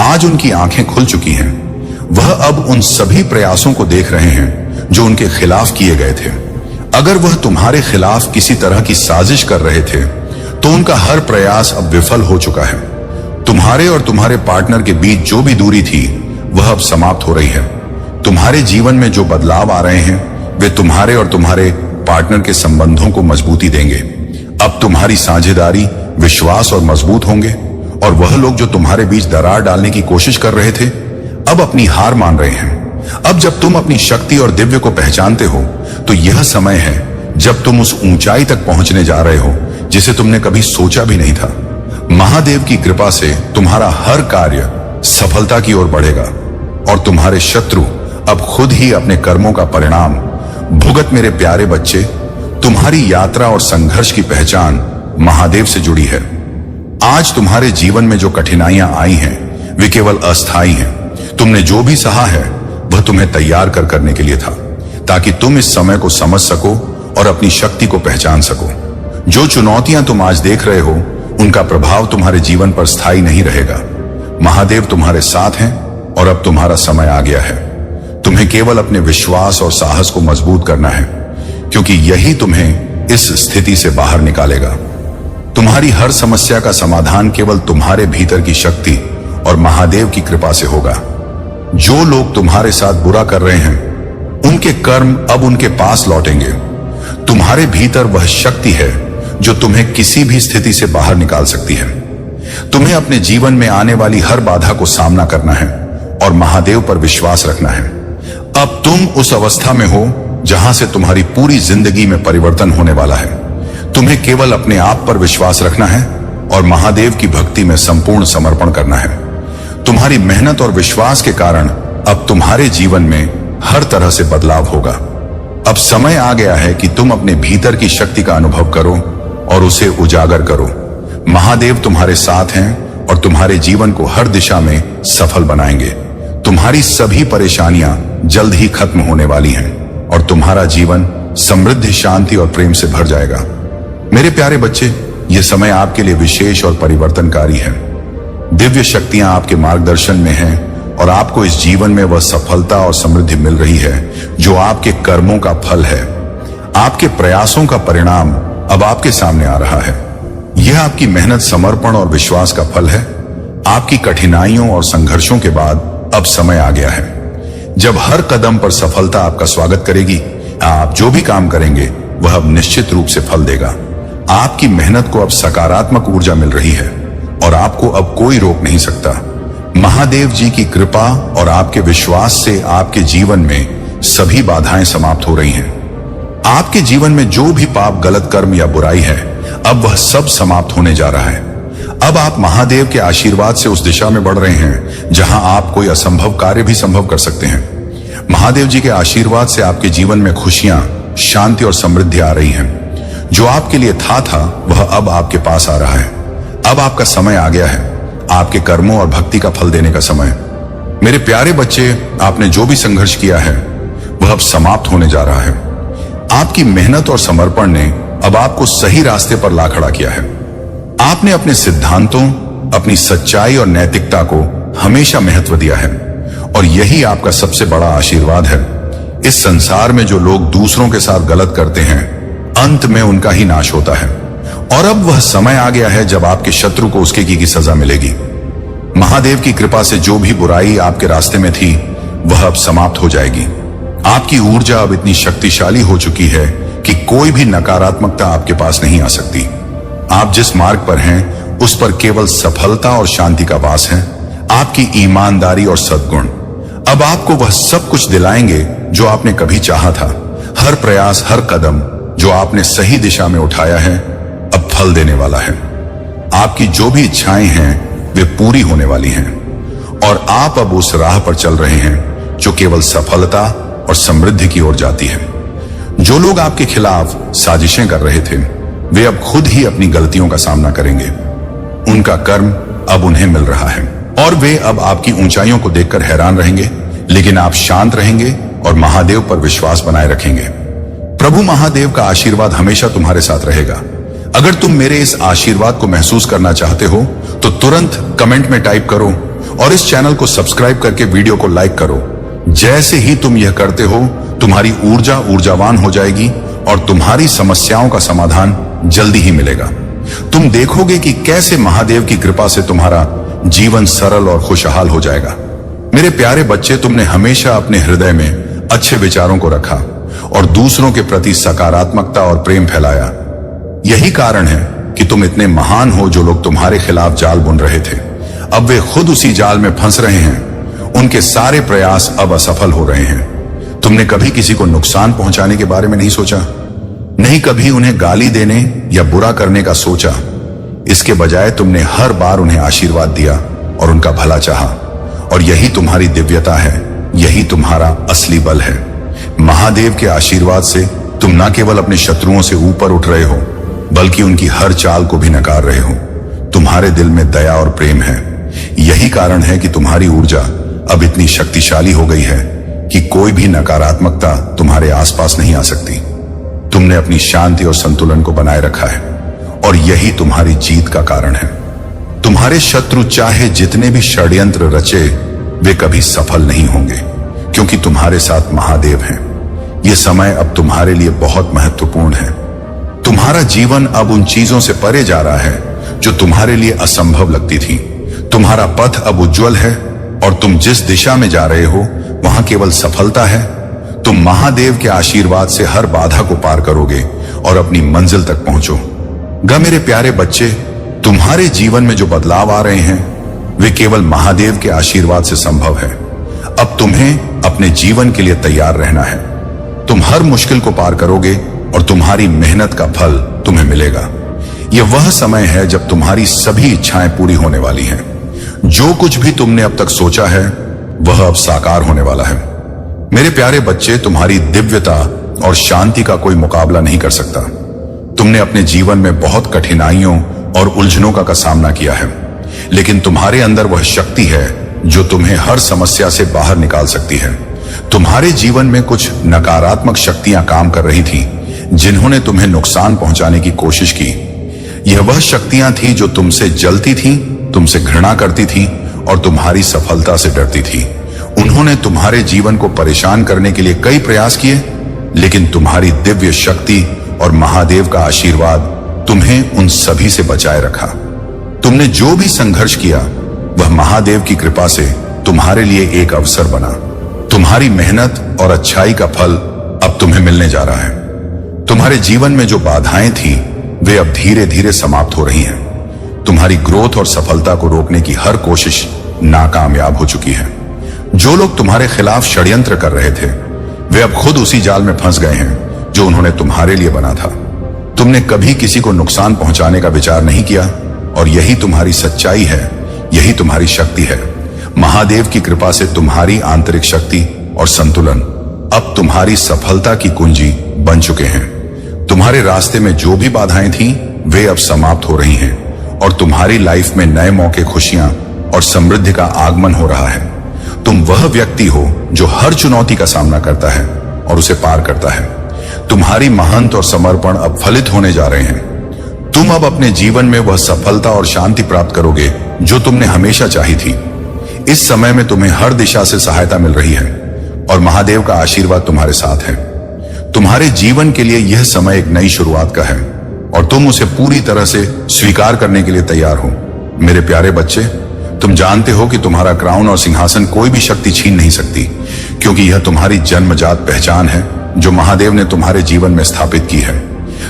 आज उनकी आंखें खुल चुकी हैं। वह अब उन सभी प्रयासों को देख रहे हैं जो उनके खिलाफ किए गए थे। अगर वह तुम्हारे खिलाफ किसी तरह की साजिश कर रहे थे तो उनका हर प्रयास अब विफल हो चुका है। तुम्हारे और तुम्हारे पार्टनर के बीच जो भी दूरी थी वह अब समाप्त हो रही है। तुम्हारे जीवन में जो बदलाव आ रहे हैं वे तुम्हारे और तुम्हारे पार्टनर के संबंधों को मजबूती देंगे। अब तुम्हारी साझेदारी, विश्वास और मजबूत होंगे और वह लोग जो तुम्हारे बीच दरार डालने की कोशिश कर रहे थे अब अपनी हार मान रहे हैं। अब जब तुम अपनी शक्ति और दिव्य को पहचानते हो तो यह समय है जब तुम उस ऊंचाई तक पहुंचने जा रहे हो जिसे तुमने कभी सोचा भी नहीं था। महादेव की कृपा से तुम्हारा हर कार्य सफलता की ओर बढ़ेगा और तुम्हारे शत्रु अब खुद ही अपने कर्मों का परिणाम भुगत। मेरे प्यारे बच्चे, तुम्हारी यात्रा और संघर्ष की पहचान महादेव से जुड़ी है। आज तुम्हारे जीवन में जो कठिनाइयां आई हैं वे केवल अस्थायी हैं। तुमने जो भी सहा है वह तुम्हें तैयार करने के लिए था ताकि तुम इस समय को समझ सको और अपनी शक्ति को पहचान सको। जो चुनौतियां तुम आज देख रहे हो उनका प्रभाव तुम्हारे जीवन पर स्थायी नहीं रहेगा। महादेव तुम्हारे साथ हैं और अब तुम्हारा समय आ गया है। तुम्हें केवल अपने विश्वास और साहस को मजबूत करना है क्योंकि यही तुम्हें इस स्थिति से बाहर निकालेगा। तुम्हारी हर समस्या का समाधान केवल तुम्हारे भीतर की शक्ति और महादेव की कृपा से होगा। जो लोग तुम्हारे साथ बुरा कर रहे हैं उनके कर्म अब उनके पास लौटेंगे। तुम्हारे भीतर वह शक्ति है जो तुम्हें किसी भी स्थिति से बाहर निकाल सकती है। तुम्हें अपने जीवन में आने वाली हर बाधा को सामना करना है और महादेव पर विश्वास रखना है। अब तुम उस अवस्था में हो जहां से तुम्हारी पूरी जिंदगी में परिवर्तन होने वाला है। तुम्हें केवल अपने आप पर विश्वास रखना है और महादेव की भक्ति में संपूर्ण समर्पण करना है। तुम्हारी मेहनत और विश्वास के कारण अब तुम्हारे जीवन में हर तरह से बदलाव होगा। अब समय आ गया है कि तुम अपने भीतर की शक्ति का अनुभव करो और उसे उजागर करो। महादेव तुम्हारे साथ हैं और तुम्हारे जीवन को हर दिशा में सफल बनाएंगे। तुम्हारी सभी परेशानियां जल्द ही खत्म होने वाली हैं और तुम्हारा जीवन समृद्धि, शांति और प्रेम से भर जाएगा। मेरे प्यारे बच्चे, यह समय आपके लिए विशेष और परिवर्तनकारी है। दिव्य शक्तियां आपके मार्गदर्शन में हैं और आपको इस जीवन में वह सफलता और समृद्धि मिल रही है जो आपके कर्मों का फल है। आपके प्रयासों का परिणाम अब आपके सामने आ रहा है। यह आपकी मेहनत, समर्पण और विश्वास का फल है। आपकी कठिनाइयों और संघर्षों के बाद अब समय आ गया है जब हर कदम पर सफलता आपका स्वागत करेगी। आप जो भी काम करेंगे वह अब निश्चित रूप से फल देगा। आपकी मेहनत को अब सकारात्मक ऊर्जा मिल रही है और आपको अब कोई रोक नहीं सकता। महादेव जी की कृपा और आपके विश्वास से आपके जीवन में सभी बाधाएं समाप्त हो रही हैं। आपके जीवन में जो भी पाप, गलत कर्म या बुराई है अब वह सब समाप्त होने जा रहा है। अब आप महादेव के आशीर्वाद से उस दिशा में बढ़ रहे हैं जहां आप कोई असंभव कार्य भी संभव कर सकते हैं। महादेव जी के आशीर्वाद से आपके जीवन में खुशियां, शांति और समृद्धि आ रही हैं। जो आपके लिए था वह अब आपके पास आ रहा है। अब आपका समय आ गया है, आपके कर्मों और भक्ति का फल देने का समय। मेरे प्यारे बच्चे, आपने जो भी संघर्ष किया है वह अब समाप्त होने जा रहा है। आपकी मेहनत और समर्पण ने अब आपको सही रास्ते पर ला खड़ा किया है। आपने अपने सिद्धांतों, अपनी सच्चाई और नैतिकता को हमेशा महत्व दिया है और यही आपका सबसे बड़ा आशीर्वाद है। इस संसार में जो लोग दूसरों के साथ गलत करते हैं अंत में उनका ही नाश होता है और अब वह समय आ गया है जब आपके शत्रु को उसके की सजा मिलेगी। महादेव की कृपा से जो भी बुराई आपके रास्ते में थी वह अब समाप्त हो जाएगी। आपकी ऊर्जा अब इतनी शक्तिशाली हो चुकी है कि कोई भी नकारात्मकता आपके पास नहीं आ सकती। आप जिस मार्ग पर हैं उस पर केवल सफलता और शांति का वास है। आपकी ईमानदारी और सद्गुण अब आपको वह सब कुछ दिलाएंगे जो आपने कभी चाहा था। हर प्रयास, हर कदम जो आपने सही दिशा में उठाया है अब फल देने वाला है। आपकी जो भी इच्छाएं हैं वे पूरी होने वाली हैं और आप अब उस राह पर चल रहे हैं जो केवल सफलता और समृद्धि की ओर जाती है। जो लोग आपके खिलाफ साजिशें कर रहे थे वे अब खुद ही अपनी गलतियों का सामना करेंगे। उनका कर्म अब उन्हें मिल रहा है और वे अब आपकी ऊंचाइयों को देखकर हैरान रहेंगे, लेकिन आप शांत रहेंगे और महादेव पर विश्वास बनाए रखेंगे। प्रभु महादेव का आशीर्वाद हमेशा तुम्हारे साथ रहेगा। अगर तुम मेरे इस आशीर्वाद को महसूस करना चाहते हो तो तुरंत कमेंट में टाइप करो और इस चैनल को सब्सक्राइब करके वीडियो को लाइक करो। जैसे ही तुम यह करते हो तुम्हारी ऊर्जा ऊर्जावान हो जाएगी और तुम्हारी समस्याओं का समाधान जल्दी ही मिलेगा। तुम देखोगे कि कैसे महादेव की कृपा से तुम्हारा जीवन सरल और खुशहाल हो जाएगा। मेरे प्यारे बच्चे, तुमने हमेशा अपने हृदय में अच्छे विचारों को रखा और दूसरों के प्रति सकारात्मकता और प्रेम फैलाया। यही कारण है कि तुम इतने महान हो। जो लोग तुम्हारे खिलाफ जाल बुन रहे थे, अब वे खुद उसी जाल में फंस रहे हैं। उनके सारे प्रयास अब असफल हो रहे हैं। तुमने कभी किसी को नुकसान पहुंचाने के बारे में नहीं सोचा, नहीं कभी उन्हें गाली देने या बुरा करने का सोचा। इसके बजाय तुमने हर बार उन्हें आशीर्वाद दिया और उनका भला चाहा। और यही तुम्हारी दिव्यता है, यही तुम्हारा असली बल है। महादेव के आशीर्वाद से तुम न केवल अपने शत्रुओं से ऊपर उठ रहे हो, बल्कि उनकी हर चाल को भी नकार रहे हो। तुम्हारे दिल में दया और प्रेम है। यही कारण है कि तुम्हारी ऊर्जा अब इतनी शक्तिशाली हो गई है कि कोई भी नकारात्मकता तुम्हारे आसपास नहीं आ सकती। तुमने अपनी शांति और संतुलन को बनाए रखा है और यही तुम्हारी जीत का कारण है। तुम्हारे शत्रु चाहे जितने भी षड्यंत्र रचे, वे कभी सफल नहीं होंगे, क्योंकि तुम्हारे साथ महादेव हैं। यह समय अब तुम्हारे लिए बहुत महत्वपूर्ण है। तुम्हारा जीवन अब उन चीजों से परे जा रहा है जो तुम्हारे लिए असंभव लगती थी। तुम्हारा पथ अब उज्जवल है और तुम जिस दिशा में जा रहे हो वहां केवल सफलता है। तुम महादेव के आशीर्वाद से हर बाधा को पार करोगे और अपनी मंजिल तक पहुंचोगे। मेरे प्यारे बच्चे, तुम्हारे जीवन में जो बदलाव आ रहे हैं वे केवल महादेव के आशीर्वाद से संभव है। अब तुम्हें अपने जीवन के लिए तैयार रहना है। तुम हर मुश्किल को पार करोगे और तुम्हारी मेहनत का फल तुम्हें मिलेगा। यह वह समय है जब तुम्हारी सभी इच्छाएं पूरी होने वाली हैं। जो कुछ भी तुमने अब तक सोचा है वह अब साकार होने वाला है। मेरे प्यारे बच्चे, तुम्हारी दिव्यता और शांति का कोई मुकाबला नहीं कर सकता। तुमने अपने जीवन में बहुत कठिनाइयों और उलझनों का सामना किया है, लेकिन तुम्हारे अंदर वह शक्ति है जो तुम्हें हर समस्या से बाहर निकाल सकती है। तुम्हारे जीवन में कुछ नकारात्मक शक्तियां काम कर रही थी, जिन्होंने तुम्हें नुकसान पहुंचाने की कोशिश की। यह वह शक्तियां थी जो तुमसे जलती थी, तुमसे घृणा करती थी और तुम्हारी सफलता से डरती थी। उन्होंने तुम्हारे जीवन को परेशान करने के लिए कई प्रयास किए, लेकिन तुम्हारी दिव्य शक्ति और महादेव का आशीर्वाद तुम्हें उन सभी से बचाए रखा। तुमने जो भी संघर्ष किया वह महादेव की कृपा से तुम्हारे लिए एक अवसर बना। तुम्हारी मेहनत और अच्छाई का फल अब तुम्हें मिलने जा रहा है। तुम्हारे जीवन में जो बाधाएं थी वे अब धीरे धीरे समाप्त हो रही हैं। तुम्हारी ग्रोथ और सफलता को रोकने की हर कोशिश नाकामयाब हो चुकी है। जो लोग तुम्हारे खिलाफ षड्यंत्र कर रहे थे वे अब खुद उसी जाल में फंस गए हैं जो उन्होंने तुम्हारे लिए बना था। तुमने कभी किसी को नुकसान पहुंचाने का विचार नहीं किया और यही तुम्हारी सच्चाई है, यही तुम्हारी शक्ति है। महादेव की कृपा से तुम्हारी आंतरिक शक्ति और संतुलन अब तुम्हारी सफलता की कुंजी बन चुके हैं। तुम्हारे रास्ते में जो भी बाधाएं थीं वे अब समाप्त हो रही हैं और तुम्हारी लाइफ में नए मौके, खुशियां और समृद्धि का आगमन हो रहा है। तुम वह व्यक्ति हो जो हर चुनौती का सामना करता है और उसे पार करता है। तुम्हारी मेहनत और समर्पण अब फलित होने जा रहे हैं। तुम अब अपने जीवन में वह सफलता और शांति प्राप्त करोगे जो तुमने हमेशा चाही थी। इस समय में तुम्हें हर दिशा से सहायता मिल रही है और महादेव का आशीर्वाद तुम्हारे साथ है। तुम्हारे जीवन के लिए यह समय एक नई शुरुआत का है और तुम उसे पूरी तरह से स्वीकार करने के लिए तैयार हो। मेरे प्यारे बच्चे, तुम जानते हो कि तुम्हारा क्राउन और सिंहासन कोई भी शक्ति छीन नहीं सकती, क्योंकि यह तुम्हारी जन्मजात पहचान है जो महादेव ने तुम्हारे जीवन में स्थापित की है।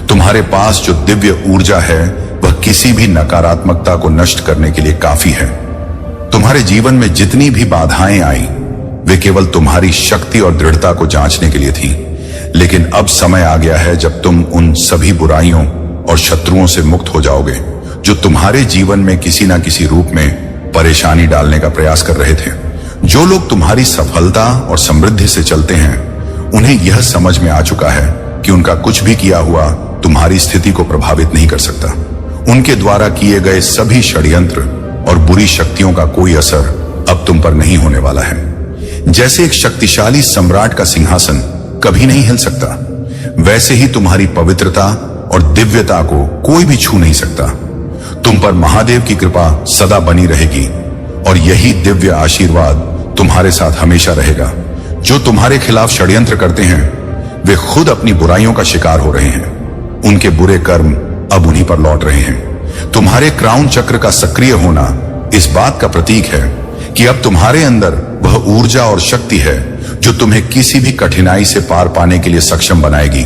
तुम्हारे पास जो दिव्य ऊर्जा है वह किसी भी नकारात्मकता को नष्ट करने के लिए काफी है। तुम्हारे जीवन में जितनी भी बाधाएं आई वे केवल तुम्हारी शक्ति और दृढ़ता को जांचने के लिए थी, लेकिन अब समय आ गया है जब तुम उन सभी बुराइयों और शत्रुओं से मुक्त हो जाओगे जो तुम्हारे जीवन में किसी ना किसी रूप में परेशानी डालने का प्रयास कर रहे थे। जो लोग तुम्हारी सफलता और समृद्धि से चलते हैं उन्हें यह समझ में आ चुका है कि उनका कुछ भी किया हुआ तुम्हारी स्थिति को प्रभावित नहीं कर सकता। उनके द्वारा किए गए सभी षड्यंत्र और बुरी शक्तियों का कोई असर अब तुम पर नहीं होने वाला है। जैसे एक शक्तिशाली सम्राट का सिंहासन कभी नहीं हिल सकता, वैसे ही तुम्हारी पवित्रता और दिव्यता को कोई भी छू नहीं सकता। तुम पर महादेव की कृपा सदा बनी रहेगी और यही दिव्य आशीर्वाद तुम्हारे साथ हमेशा रहेगा। जो तुम्हारे खिलाफ षड्यंत्र करते हैं वे खुद अपनी बुराइयों का शिकार हो रहे हैं। उनके बुरे कर्म अब उन्हीं पर लौट रहे हैं। तुम्हारे क्राउन चक्र का सक्रिय होना इस बात का प्रतीक है कि अब तुम्हारे अंदर वह ऊर्जा और शक्ति है जो तुम्हें किसी भी कठिनाई से पार पाने के लिए सक्षम बनाएगी।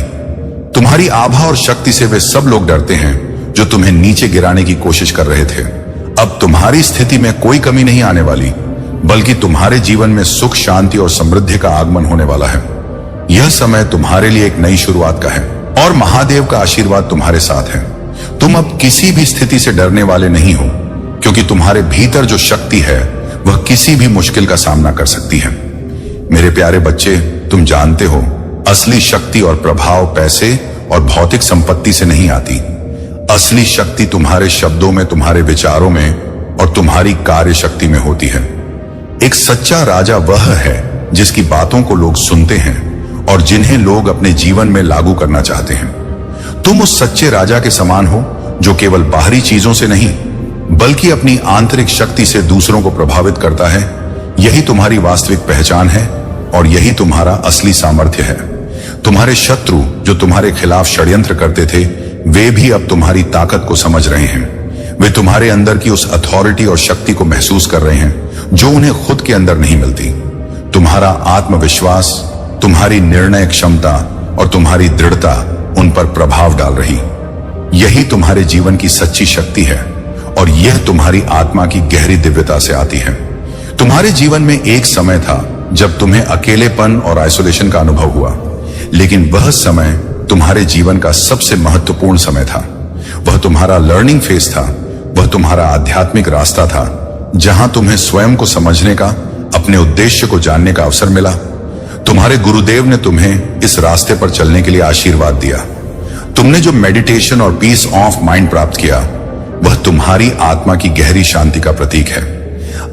तुम्हारी आभा और शक्ति से वे सब लोग डरते हैं जो तुम्हें नीचे गिराने की कोशिश कर रहे थे। अब तुम्हारी स्थिति में कोई कमी नहीं आने वाली, बल्कि तुम्हारे जीवन में सुख, शांति और समृद्धि का आगमन होने वाला है। यह समय तुम्हारे लिए एक नई शुरुआत का है और महादेव का आशीर्वाद तुम्हारे साथ है। तुम अब किसी भी स्थिति से डरने वाले नहीं हो, क्योंकि तुम्हारे भीतर जो शक्ति है वह किसी भी मुश्किल का सामना कर सकती है। मेरे प्यारे बच्चे, तुम जानते हो असली शक्ति और प्रभाव पैसे और भौतिक संपत्ति से नहीं आती। असली शक्ति तुम्हारे शब्दों में, तुम्हारे विचारों में और तुम्हारी कार्य शक्ति में होती है। एक सच्चा राजा वह है जिसकी बातों को लोग सुनते हैं और जिन्हें लोग अपने जीवन में लागू करना चाहते हैं। तुम उस सच्चे राजा के समान हो जो केवल बाहरी चीजों से नहीं, बल्कि अपनी आंतरिक शक्ति से दूसरों को प्रभावित करता है। यही तुम्हारी वास्तविक पहचान है और यही तुम्हारा असली सामर्थ्य है। तुम्हारे शत्रु जो तुम्हारे खिलाफ षड्यंत्र करते थे, वे भी अब तुम्हारी ताकत को समझ रहे हैं। वे तुम्हारे अंदर की उस अथॉरिटी और शक्ति को महसूस कर रहे हैं जो उन्हें खुद के अंदर नहीं मिलती। तुम्हारा आत्मविश्वास, तुम्हारी निर्णय क्षमता और तुम्हारी दृढ़ता उन पर प्रभाव डाल रही। यही तुम्हारे जीवन की सच्ची शक्ति है और यह तुम्हारी आत्मा की गहरी दिव्यता से आती है। तुम्हारे जीवन में एक समय था जब तुम्हें अकेलेपन और आइसोलेशन का अनुभव हुआ, लेकिन वह समय तुम्हारे जीवन का सबसे महत्वपूर्ण समय था। वह तुम्हारा लर्निंग फेज था, वह तुम्हारा आध्यात्मिक रास्ता था, जहां तुम्हें स्वयं को समझने का, अपने उद्देश्य को जानने का अवसर मिला। तुम्हारे गुरुदेव ने तुम्हें इस रास्ते पर चलने के लिए आशीर्वाद दिया। तुमने जो मेडिटेशन और पीस ऑफ माइंड प्राप्त किया, वह तुम्हारी आत्मा की गहरी शांति का प्रतीक है।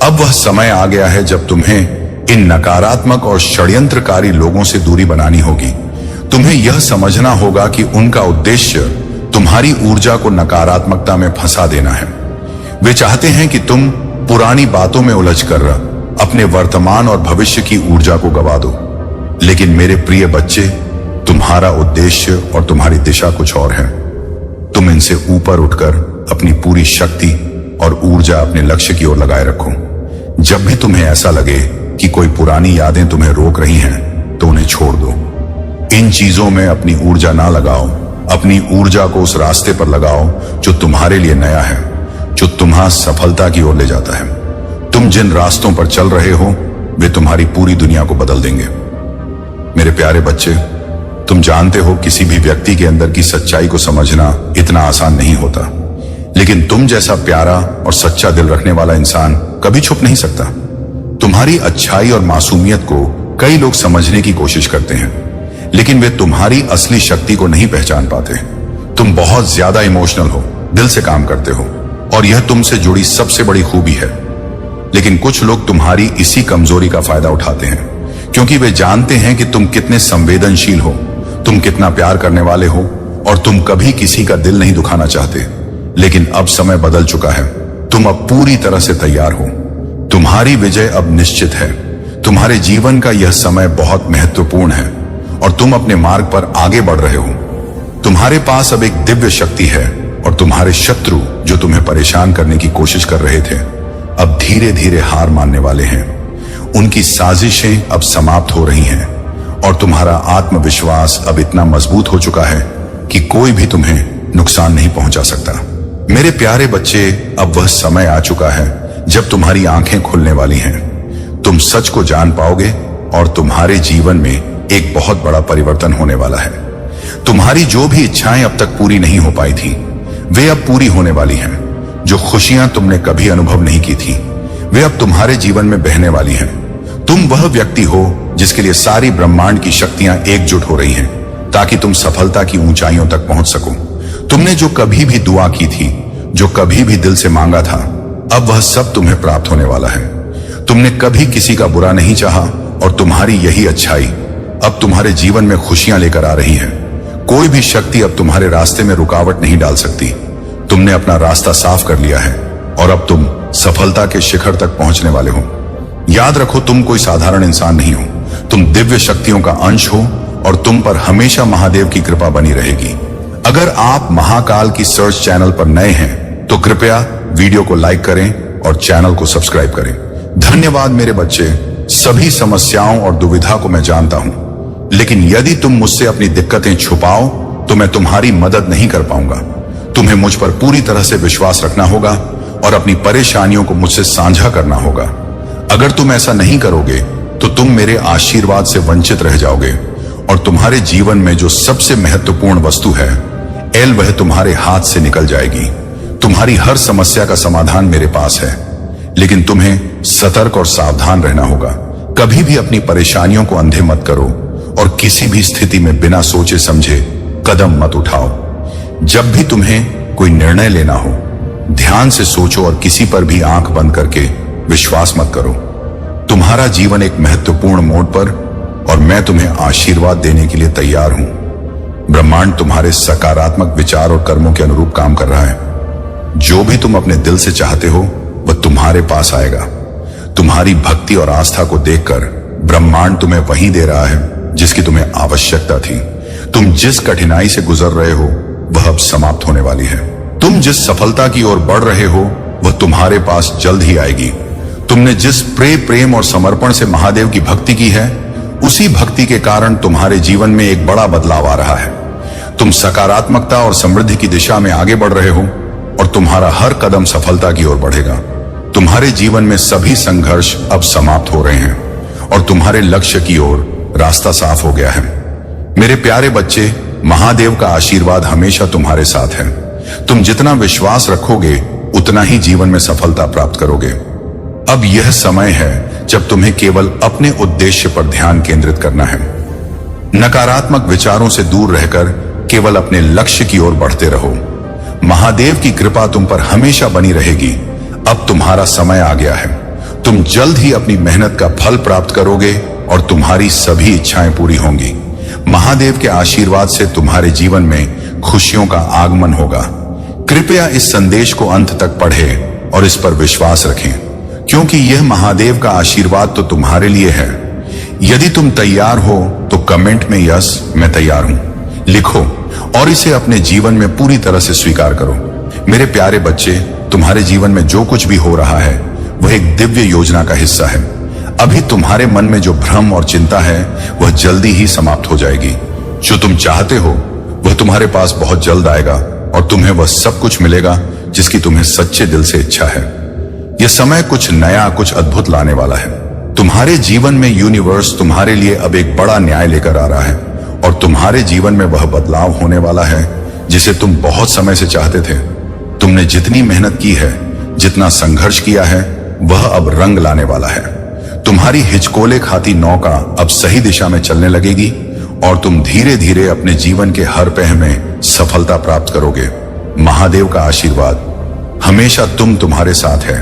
अब वह समय आ गया है जब तुम्हें इन नकारात्मक और षड्यंत्रकारी लोगों से दूरी बनानी होगी। तुम्हें यह समझना होगा कि उनका उद्देश्य तुम्हारी ऊर्जा को नकारात्मकता में फंसा देना है। वे चाहते हैं कि तुम पुरानी बातों में उलझकर अपने वर्तमान और भविष्य की ऊर्जा को गवा दो। लेकिन मेरे प्रिय बच्चे, तुम्हारा उद्देश्य और तुम्हारी दिशा कुछ और है। तुम इनसे ऊपर उठकर अपनी पूरी शक्ति और ऊर्जा अपने लक्ष्य की ओर लगाए रखो। जब भी तुम्हें ऐसा लगे कि कोई पुरानी यादें तुम्हें रोक रही हैं, तो उन्हें छोड़ दो। इन चीजों में अपनी ऊर्जा ना लगाओ। अपनी ऊर्जा को उस रास्ते पर लगाओ जो तुम्हारे लिए नया है, जो तुम्हें सफलता की ओर ले जाता है। तुम जिन रास्तों पर चल रहे हो, वे तुम्हारी पूरी दुनिया को बदल देंगे। मेरे प्यारे बच्चे, तुम जानते हो किसी भी व्यक्ति के अंदर की सच्चाई को समझना इतना आसान नहीं होता, लेकिन तुम जैसा प्यारा और सच्चा दिल रखने वाला इंसान कभी छुप नहीं सकता। तुम्हारी अच्छाई और मासूमियत को कई लोग समझने की कोशिश करते हैं, लेकिन वे तुम्हारी असली शक्ति को नहीं पहचान पाते। तुम बहुत ज्यादा इमोशनल हो, दिल से काम करते हो और यह तुमसे जुड़ी सबसे बड़ी खूबी है। लेकिन कुछ लोग तुम्हारी इसी कमजोरी का फायदा उठाते हैं, क्योंकि वे जानते हैं कि तुम कितने संवेदनशील हो, तुम कितना प्यार करने वाले हो और तुम कभी किसी का दिल नहीं दुखाना चाहते। लेकिन अब समय बदल चुका है। तुम अब पूरी तरह से तैयार हो। तुम्हारी विजय अब निश्चित है। तुम्हारे जीवन का यह समय बहुत महत्वपूर्ण है और तुम अपने मार्ग पर आगे बढ़ रहे हो। तुम्हारे पास अब एक दिव्य शक्ति है और तुम्हारे शत्रु जो तुम्हें परेशान करने की कोशिश कर रहे थे, अब धीरे धीरे हार मानने वाले हैं। उनकी साजिशें अब समाप्त हो रही हैं और तुम्हारा आत्मविश्वास अब इतना मजबूत हो चुका है कि कोई भी तुम्हें नुकसान नहीं पहुंचा सकता। मेरे प्यारे बच्चे, अब वह समय आ चुका है जब तुम्हारी आंखें खुलने वाली हैं। तुम सच को जान पाओगे और तुम्हारे जीवन में एक बहुत बड़ा परिवर्तन होने वाला है। तुम्हारी जो भी इच्छाएं अब तक पूरी नहीं हो पाई थी, वे अब पूरी होने वाली हैं। जो खुशियां तुमने कभी अनुभव नहीं की थी, वे अब तुम्हारे जीवन में बहने वाली हैं। तुम वह व्यक्ति हो जिसके लिए सारी ब्रह्मांड की शक्तियां एकजुट हो रही हैं, ताकि तुम सफलता की ऊंचाइयों तक पहुंच सको। तुमने जो कभी भी दुआ की थी, जो कभी भी दिल से मांगा था, अब वह सब तुम्हें प्राप्त होने वाला है। तुमने कभी किसी का बुरा नहीं चाहा और तुम्हारी यही अच्छाई अब तुम्हारे जीवन में खुशियां लेकर आ रही है। कोई भी शक्ति अब तुम्हारे रास्ते में रुकावट नहीं डाल सकती। तुमने अपना रास्ता साफ कर लिया है और अब तुम सफलता के शिखर तक पहुंचने वाले हो। याद रखो, तुम कोई साधारण इंसान नहीं हो। तुम दिव्य शक्तियों का अंश हो और तुम पर हमेशा महादेव की कृपा बनी रहेगी। अगर आप महाकाल की सर्च चैनल पर नए हैं तो कृपया वीडियो को लाइक करें और चैनल को सब्सक्राइब करें। धन्यवाद मेरे बच्चे। सभी समस्याओं और दुविधा को मैं जानता हूं, लेकिन यदि तुम मुझसे अपनी दिक्कतें छुपाओ तो मैं तुम्हारी मदद नहीं कर पाऊंगा। तुम्हें मुझ पर पूरी तरह से विश्वास रखना होगा और अपनी परेशानियों को मुझसे साझा करना होगा। अगर तुम ऐसा नहीं करोगे तो तुम मेरे आशीर्वाद से वंचित रह जाओगे और तुम्हारे जीवन में जो सबसे महत्वपूर्ण वस्तु है वह तुम्हारे हाथ से निकल जाएगी। तुम्हारी हर समस्या का समाधान मेरे पास है, लेकिन तुम्हें सतर्क और सावधान रहना होगा। कभी भी अपनी परेशानियों को अंधे मत करो और किसी भी स्थिति में बिना सोचे समझे कदम मत उठाओ। जब भी तुम्हें कोई निर्णय लेना हो, ध्यान से सोचो और किसी पर भी आंख बंद करके विश्वास मत करो। तुम्हारा जीवन एक महत्वपूर्ण मोड़ पर और मैं तुम्हें आशीर्वाद देने के लिए तैयार हूं। ब्रह्मांड तुम्हारे सकारात्मक विचार और कर्मों के अनुरूप काम कर रहा है। जो भी तुम अपने दिल से चाहते हो वह तुम्हारे पास आएगा। तुम्हारी भक्ति और आस्था को देखकर ब्रह्मांड तुम्हें वही दे रहा है जिसकी तुम्हें आवश्यकता थी। तुम जिस कठिनाई से गुजर रहे हो वह अब समाप्त होने वाली है। तुम जिस सफलता की ओर बढ़ रहे हो वह तुम्हारे पास जल्द ही आएगी। तुमने जिस प्रेम और समर्पण से महादेव की भक्ति की है, उसी भक्ति के कारण तुम्हारे जीवन में एक बड़ा बदलाव आ रहा है। तुम सकारात्मकता और समृद्धि की दिशा में आगे बढ़ रहे हो और तुम्हारा हर कदम सफलता की ओर बढ़ेगा। तुम्हारे जीवन में सभी संघर्ष अब समाप्त हो रहे हैं और तुम्हारे लक्ष्य की ओर रास्ता साफ हो गया है। मेरे प्यारे बच्चे, महादेव का आशीर्वाद हमेशा तुम्हारे साथ है। तुम जितना विश्वास रखोगे उतना ही जीवन में सफलता प्राप्त करोगे। अब यह समय है जब तुम्हें केवल अपने उद्देश्य पर ध्यान केंद्रित करना है। नकारात्मक विचारों से दूर रहकर केवल अपने लक्ष्य की ओर बढ़ते रहो। महादेव की कृपा तुम पर हमेशा बनी रहेगी। अब तुम्हारा समय आ गया है। तुम जल्द ही अपनी मेहनत का फल प्राप्त करोगे और तुम्हारी सभी इच्छाएं पूरी होंगी। महादेव के आशीर्वाद से तुम्हारे जीवन में खुशियों का आगमन होगा। कृपया इस संदेश को अंत तक पढ़ें और इस पर विश्वास रखें, क्योंकि यह महादेव का आशीर्वाद तो तुम्हारे लिए है। यदि तुम तैयार हो तो कमेंट में यस मैं तैयार हूं लिखो और इसे अपने जीवन में पूरी तरह से स्वीकार करो। मेरे प्यारे बच्चे, तुम्हारे जीवन में जो कुछ भी हो रहा है वह एक दिव्य योजना का हिस्सा है। अभी तुम्हारे मन में जो भ्रम और चिंता है वह जल्दी ही समाप्त हो जाएगी। जो तुम चाहते हो वह तुम्हारे पास बहुत जल्द आएगा और तुम्हें वह सब कुछ मिलेगा जिसकी तुम्हें सच्चे दिल से इच्छा है। यह समय कुछ नया, कुछ अद्भुत लाने वाला है। तुम्हारे जीवन में यूनिवर्स तुम्हारे लिए अब एक बड़ा न्याय लेकर आ रहा है और तुम्हारे जीवन में वह बदलाव होने वाला है जिसे तुम बहुत समय से चाहते थे। तुमने जितनी मेहनत की है, जितना संघर्ष किया है, वह अब रंग लाने वाला है। तुम्हारी हिचकोले खाती नौका अब सही दिशा में चलने लगेगी और तुम धीरे धीरे अपने जीवन के हर पह में सफलता प्राप्त करोगे। महादेव का आशीर्वाद हमेशा तुम्हारे साथ है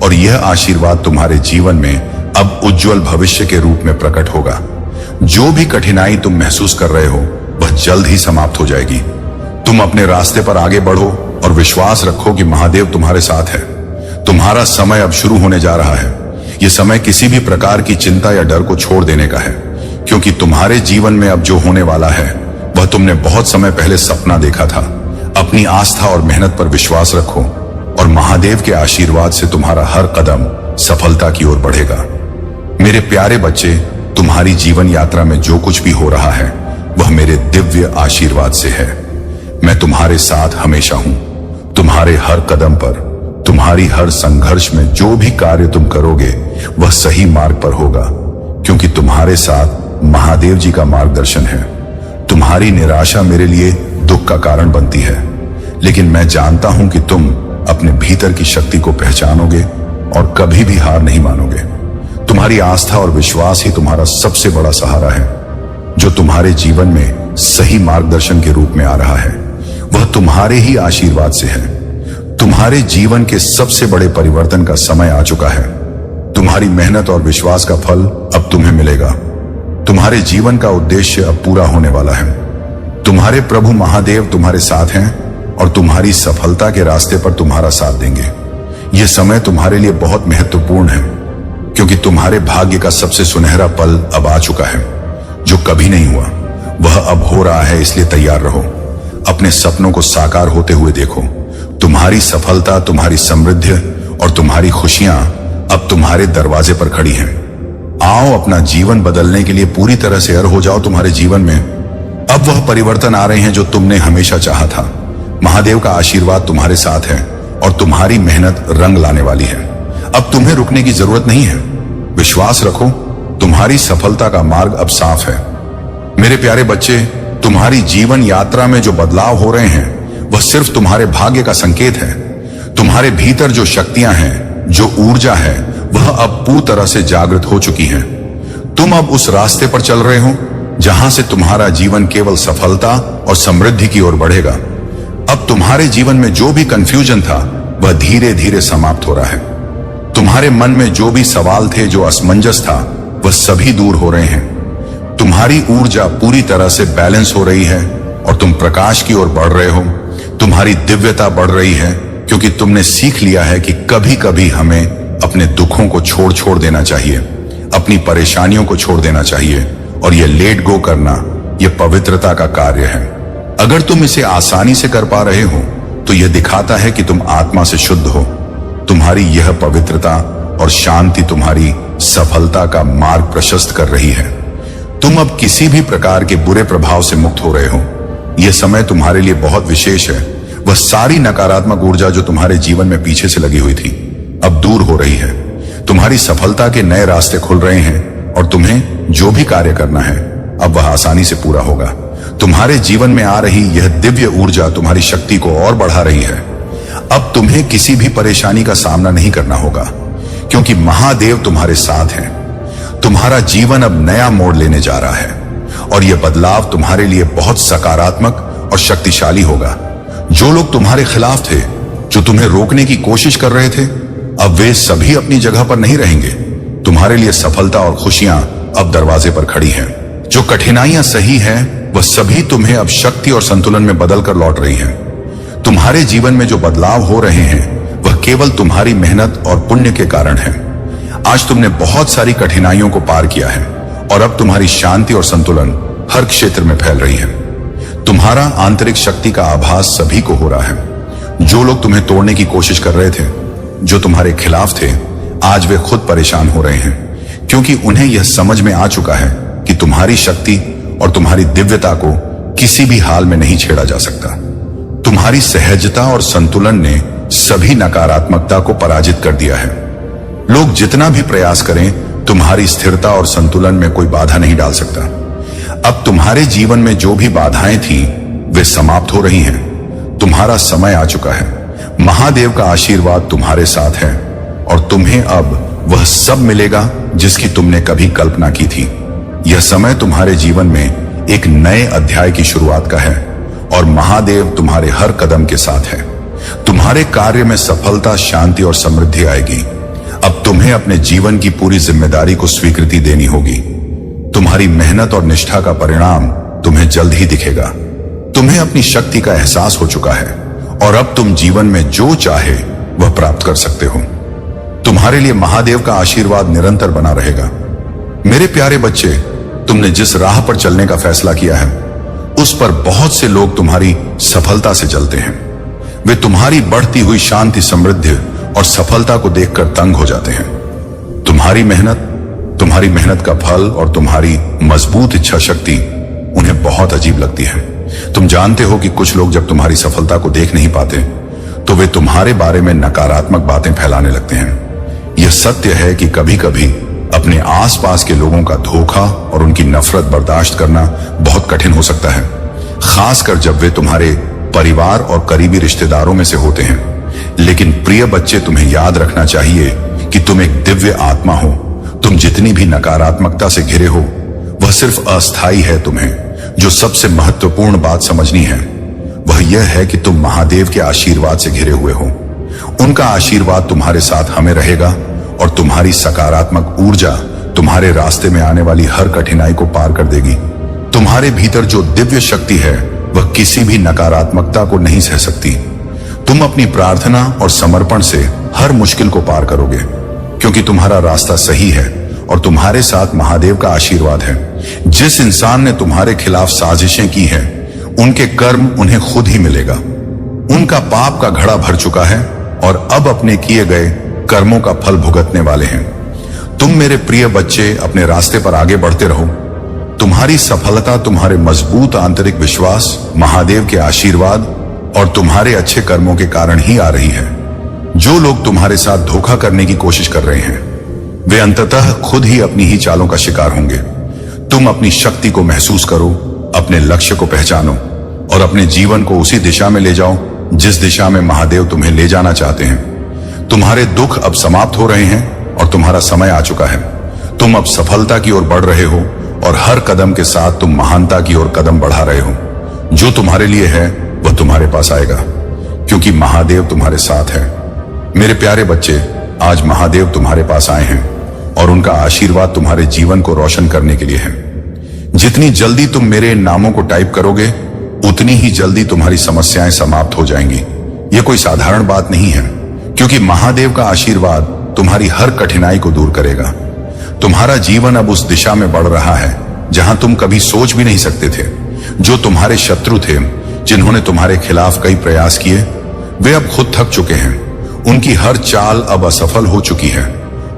और यह आशीर्वाद तुम्हारे जीवन में अब उज्जवल भविष्य के रूप में प्रकट होगा। जो भी कठिनाई तुम महसूस कर रहे हो वह जल्द ही समाप्त हो जाएगी। तुम अपने रास्ते पर आगे बढ़ो और विश्वास रखो कि महादेव तुम्हारे साथ है। तुम्हारा समय अब शुरू होने जा रहा है। यह समय किसी भी प्रकार की चिंता या डर को छोड़ देने का है, क्योंकि तुम्हारे जीवन में अब जो होने वाला है वह तुमने बहुत समय पहले सपना देखा था। अपनी आस्था और मेहनत पर विश्वास रखो और महादेव के आशीर्वाद से तुम्हारा हर कदम सफलता की ओर बढ़ेगा। मेरे प्यारे बच्चे, तुम्हारी जीवन यात्रा में जो कुछ भी हो रहा है वह मेरे दिव्य आशीर्वाद से है। मैं तुम्हारे साथ हमेशा हूं। तुम्हारे हर कदम पर, तुम्हारी हर संघर्ष में जो भी कार्य तुम करोगे वह सही मार्ग पर होगा, क्योंकि तुम्हारे साथ महादेव जी का मार्गदर्शन है। तुम्हारी निराशा मेरे लिए दुख का कारण बनती है, लेकिन मैं जानता हूं कि तुम अपने भीतर की शक्ति को पहचानोगे और कभी भी हार नहीं मानोगे। तुम्हारी आस्था और विश्वास ही तुम्हारा सबसे बड़ा सहारा है, जो तुम्हारे जीवन में सही मार्गदर्शन के रूप में आ रहा है। वह तुम्हारे ही आशीर्वाद से है। तुम्हारे जीवन के सबसे बड़े परिवर्तन का समय आ चुका है। तुम्हारी मेहनत और विश्वास का फल अब तुम्हें मिलेगा। तुम्हारे जीवन का उद्देश्य अब पूरा होने वाला है। तुम्हारे प्रभु महादेव तुम्हारे साथ हैं और तुम्हारी सफलता के रास्ते पर तुम्हारा साथ देंगे। यह समय तुम्हारे लिए बहुत महत्वपूर्ण है, क्योंकि तुम्हारे भाग्य का सबसे सुनहरा पल अब आ चुका है, जो कभी नहीं हुआ। वह अब हो रहा है, इसलिए तैयार रहो। अपने सपनों को साकार होते हुए देखो। तुम्हारी सफलता, तुम्हारी समृद्धि और तुम्हारी खुशियां अब तुम्हारे दरवाजे पर खड़ी हैं। आओ, अपना जीवन बदलने के लिए पूरी तरह से अर हो जाओ। तुम्हारे जीवन में अब वह परिवर्तन आ रहे हैं जो तुमने हमेशा चाहा था। महादेव का आशीर्वाद तुम्हारे साथ है और तुम्हारी मेहनत रंग लाने वाली है। अब तुम्हें रुकने की जरूरत नहीं है। विश्वास रखो, तुम्हारी सफलता का मार्ग अब साफ है। मेरे प्यारे बच्चे, तुम्हारी जीवन यात्रा में जो बदलाव हो रहे हैं वह सिर्फ तुम्हारे भाग्य का संकेत है। तुम्हारे भीतर जो शक्तियां हैं, जो ऊर्जा है, वह अब पूरी तरह से जागृत हो चुकी है। तुम अब उस रास्ते पर चल रहे हो जहां से तुम्हारा जीवन केवल सफलता और समृद्धि की ओर बढ़ेगा। अब तुम्हारे जीवन में जो भी कंफ्यूजन था वह धीरे धीरे समाप्त हो रहा है। तुम्हारे मन में जो भी सवाल थे, जो असमंजस था, वह सभी दूर हो रहे हैं। तुम्हारी ऊर्जा पूरी तरह से बैलेंस हो रही है और तुम प्रकाश की ओर बढ़ रहे हो। तुम्हारी दिव्यता बढ़ रही है क्योंकि तुमने सीख लिया है कि कभी कभी हमें अपने दुखों को छोड़ देना चाहिए, अपनी परेशानियों को छोड़ देना चाहिए, और यह लेट गो करना, यह पवित्रता का कार्य है। अगर तुम इसे आसानी से कर पा रहे हो तो यह दिखाता है कि तुम आत्मा से शुद्ध हो। तुम्हारी यह पवित्रता और शांति तुम्हारी सफलता का मार्ग प्रशस्त कर रही है। तुम अब किसी भी प्रकार के बुरे प्रभाव से मुक्त हो रहे हो। यह समय तुम्हारे लिए बहुत विशेष है। वह सारी नकारात्मक ऊर्जा जो तुम्हारे जीवन में पीछे से लगी हुई थी अब दूर हो रही है। तुम्हारी सफलता के नए रास्ते खुल रहे हैं और तुम्हें जो भी कार्य करना है अब वह आसानी से पूरा होगा। तुम्हारे जीवन में आ रही यह दिव्य ऊर्जा तुम्हारी शक्ति को और बढ़ा रही है। अब तुम्हें किसी भी परेशानी का सामना नहीं करना होगा क्योंकि महादेव तुम्हारे साथ हैं। तुम्हारा जीवन अब नया मोड़ लेने जा रहा है और यह बदलाव तुम्हारे लिए बहुत सकारात्मक और शक्तिशाली होगा। जो लोग तुम्हारे खिलाफ थे, जो तुम्हें रोकने की कोशिश कर रहे थे, अब वे सभी अपनी जगह पर नहीं रहेंगे। तुम्हारे लिए सफलता और खुशियां अब दरवाजे पर खड़ी हैं। जो कठिनाइयां सही हैं, वह सभी तुम्हें अब शक्ति और संतुलन में बदल कर लौट रही हैं। तुम्हारे जीवन में जो बदलाव हो रहे हैं वह केवल तुम्हारी मेहनत और पुण्य के कारण है। आज तुमने बहुत सारी कठिनाइयों को पार किया है और अब तुम्हारी शांति और संतुलन हर क्षेत्र में फैल रही है। तुम्हारा आंतरिक शक्ति का आभास सभी को हो रहा है। जो लोग तुम्हें तोड़ने की कोशिश कर रहे थे, जो तुम्हारे खिलाफ थे, आज वे खुद परेशान हो रहे हैं क्योंकि उन्हें यह समझ में आ चुका है कि तुम्हारी शक्ति और तुम्हारी दिव्यता को किसी भी हाल में नहीं छेड़ा जा सकता। तुम्हारी सहजता और संतुलन ने सभी नकारात्मकता को पराजित कर दिया है। लोग जितना भी प्रयास करें, तुम्हारी स्थिरता और संतुलन में कोई बाधा नहीं डाल सकता। अब तुम्हारे जीवन में जो भी बाधाएं थी वे समाप्त हो रही हैं। तुम्हारा समय आ चुका है। महादेव का आशीर्वाद तुम्हारे साथ है और तुम्हें अब वह सब मिलेगा जिसकी तुमने कभी कल्पना की थी। यह समय तुम्हारे जीवन में एक नए अध्याय की शुरुआत का है और महादेव तुम्हारे हर कदम के साथ है। तुम्हारे कार्य में सफलता, शांति और समृद्धि आएगी। अब तुम्हें अपने जीवन की पूरी जिम्मेदारी को स्वीकृति देनी होगी। तुम्हारी मेहनत और निष्ठा का परिणाम तुम्हें जल्द ही दिखेगा। तुम्हें अपनी शक्ति का एहसास हो चुका है और अब तुम जीवन में जो चाहे वह प्राप्त कर सकते हो। तुम्हारे लिए महादेव का आशीर्वाद निरंतर बना रहेगा। मेरे प्यारे बच्चे, तुमने जिस राह पर चलने का फैसला किया है उस पर बहुत से लोग तुम्हारी सफलता से चलते हैं। वे तुम्हारी बढ़ती हुई शांति, समृद्धि और सफलता को देखकर तंग हो जाते हैं। तुम्हारी मेहनत का फल और तुम्हारी मजबूत इच्छा शक्ति उन्हें बहुत अजीब लगती है। तुम जानते हो कि कुछ लोग जब तुम्हारी सफलता को देख नहीं पाते तो वे तुम्हारे बारे में नकारात्मक बातें फैलाने लगते हैं। यह सत्य है कि कभी कभी अपने आसपास के लोगों का धोखा और उनकी नफरत बर्दाश्त करना बहुत कठिन हो सकता है, खासकर जब वे तुम्हारे परिवार और करीबी रिश्तेदारों में से होते हैं। लेकिन प्रिय बच्चे, तुम्हें याद रखना चाहिए कि तुम एक दिव्य आत्मा हो। तुम जितनी भी नकारात्मकता से घिरे हो वह सिर्फ अस्थायी है। तुम्हें जो सबसे महत्वपूर्ण बात समझनी है वह यह है कि तुम महादेव के आशीर्वाद से घिरे हुए हो। उनका आशीर्वाद तुम्हारे साथ हमें रहेगा और तुम्हारी सकारात्मक ऊर्जा तुम्हारे रास्ते में आने वाली हर कठिनाई को पार कर देगी। तुम्हारे भीतर जो दिव्य शक्ति है वह किसी भी नकारात्मकता को नहीं सह सकती। तुम अपनी प्रार्थना और समर्पण से हर मुश्किल को पार करोगे क्योंकि तुम्हारा रास्ता सही है और तुम्हारे साथ महादेव का आशीर्वाद है। जिस इंसान ने तुम्हारे खिलाफ साजिशें की हैं, उनके कर्म उन्हें खुद ही मिलेगा। उनका पाप का घड़ा भर चुका है और अब अपने किए गए कर्मों का फल भुगतने वाले हैं। तुम मेरे प्रिय बच्चे अपने रास्ते पर आगे बढ़ते रहो। तुम्हारी सफलता तुम्हारे मजबूत आंतरिक विश्वास, महादेव के आशीर्वाद और तुम्हारे अच्छे कर्मों के कारण ही आ रही है। जो लोग तुम्हारे साथ धोखा करने की कोशिश कर रहे हैं, वे अंततः खुद ही अपनी ही चालों का शिकार होंगे। तुम अपनी शक्ति को महसूस करो, अपने लक्ष्य को पहचानो और अपने जीवन को उसी दिशा में ले जाओ जिस दिशा में महादेव तुम्हें ले जाना चाहते हैं। तुम्हारे दुख अब समाप्त हो रहे हैं और तुम्हारा समय आ चुका है। तुम अब सफलता की ओर बढ़ रहे हो और हर कदम के साथ तुम महानता की ओर कदम बढ़ा रहे हो। जो तुम्हारे लिए है वह तुम्हारे पास आएगा, क्योंकि महादेव तुम्हारे साथ है। मेरे प्यारे बच्चे, आज महादेव तुम्हारे पास आए हैं और उनका आशीर्वाद तुम्हारे जीवन को रोशन करने के लिए है। जितनी जल्दी तुम मेरे इन नामों को टाइप करोगे, उतनी ही जल्दी तुम्हारी समस्याएं समाप्त हो जाएंगी। यह कोई साधारण बात नहीं है, क्योंकि महादेव का आशीर्वाद तुम्हारी हर कठिनाई को दूर करेगा। तुम्हारा जीवन अब उस दिशा में बढ़ रहा है जहां तुम कभी सोच भी नहीं सकते थे। जो तुम्हारे शत्रु थे, जिन्होंने तुम्हारे खिलाफ कई प्रयास किए, वे अब खुद थक चुके हैं। उनकी हर चाल अब असफल हो चुकी है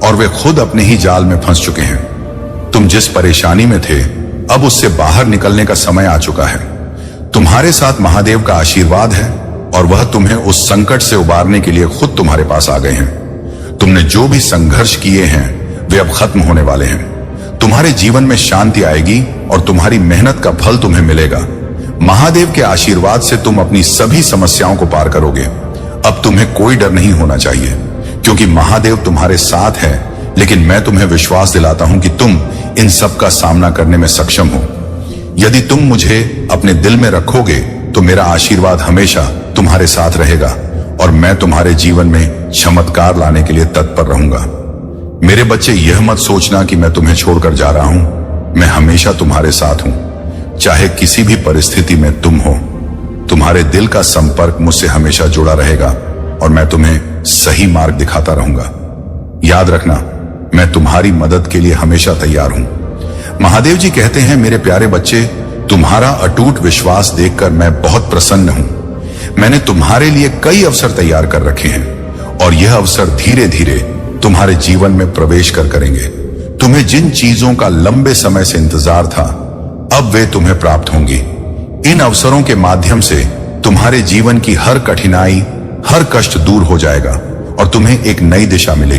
और वे खुद अपने ही जाल में फंस चुके हैं। तुम जिस परेशानी में थे, अब उससे बाहर निकलने का समय आ चुका है। तुम्हारे साथ महादेव का आशीर्वाद है और वह तुम्हें उस संकट से उबारने के लिए खुद तुम्हारे पास आ गए हैं। तुमने जो भी संघर्ष किए हैं, वे अब खत्म होने वाले हैं। तुम्हारे जीवन में शांति आएगी और तुम्हारी मेहनत का फल तुम्हें मिलेगा। महादेव के आशीर्वाद से तुम अपनी सभी समस्याओं को पार करोगे। अब तुम्हें कोई डर नहीं होना चाहिए, क्योंकि महादेव तुम्हारे साथ है। लेकिन मैं तुम्हें विश्वास दिलाता हूं कि तुम इन सब का सामना करने में सक्षम हो। यदि तुम मुझे अपने दिल में रखोगे, तो मेरा आशीर्वाद हमेशा तुम्हारे साथ रहेगा और मैं तुम्हारे जीवन में चमत्कार लाने के लिए तत्पर रहूंगा। मेरे बच्चे, यह मत सोचना कि मैं तुम्हें छोड़कर जा रहा हूं। मैं हमेशा तुम्हारे साथ हूं, चाहे किसी भी परिस्थिति में तुम हो। तुम्हारे दिल का संपर्क मुझसे हमेशा जुड़ा रहेगा और मैं तुम्हें सही मार्ग दिखाता रहूंगा। याद रखना, मैं तुम्हारी मदद के लिए हमेशा तैयार हूं। महादेव जी कहते हैं, मेरे प्यारे बच्चे, तुम्हारा अटूट विश्वास देखकर मैं बहुत प्रसन्न हूं। मैंने तुम्हारे लिए कई अवसर तैयार कर रखे हैं और यह अवसर धीरे धीरे तुम्हारे जीवन में प्रवेश करेंगे। तुम्हें जिन चीजों का लंबे समय से इंतजार था, अब वे तुम्हें प्राप्त होंगी। इन अवसरों के माध्यम से तुम्हारे जीवन की हर कठिनाई, हर कष्ट दूर हो जाएगा और तुम्हें एक नई दिशा मिलेगी।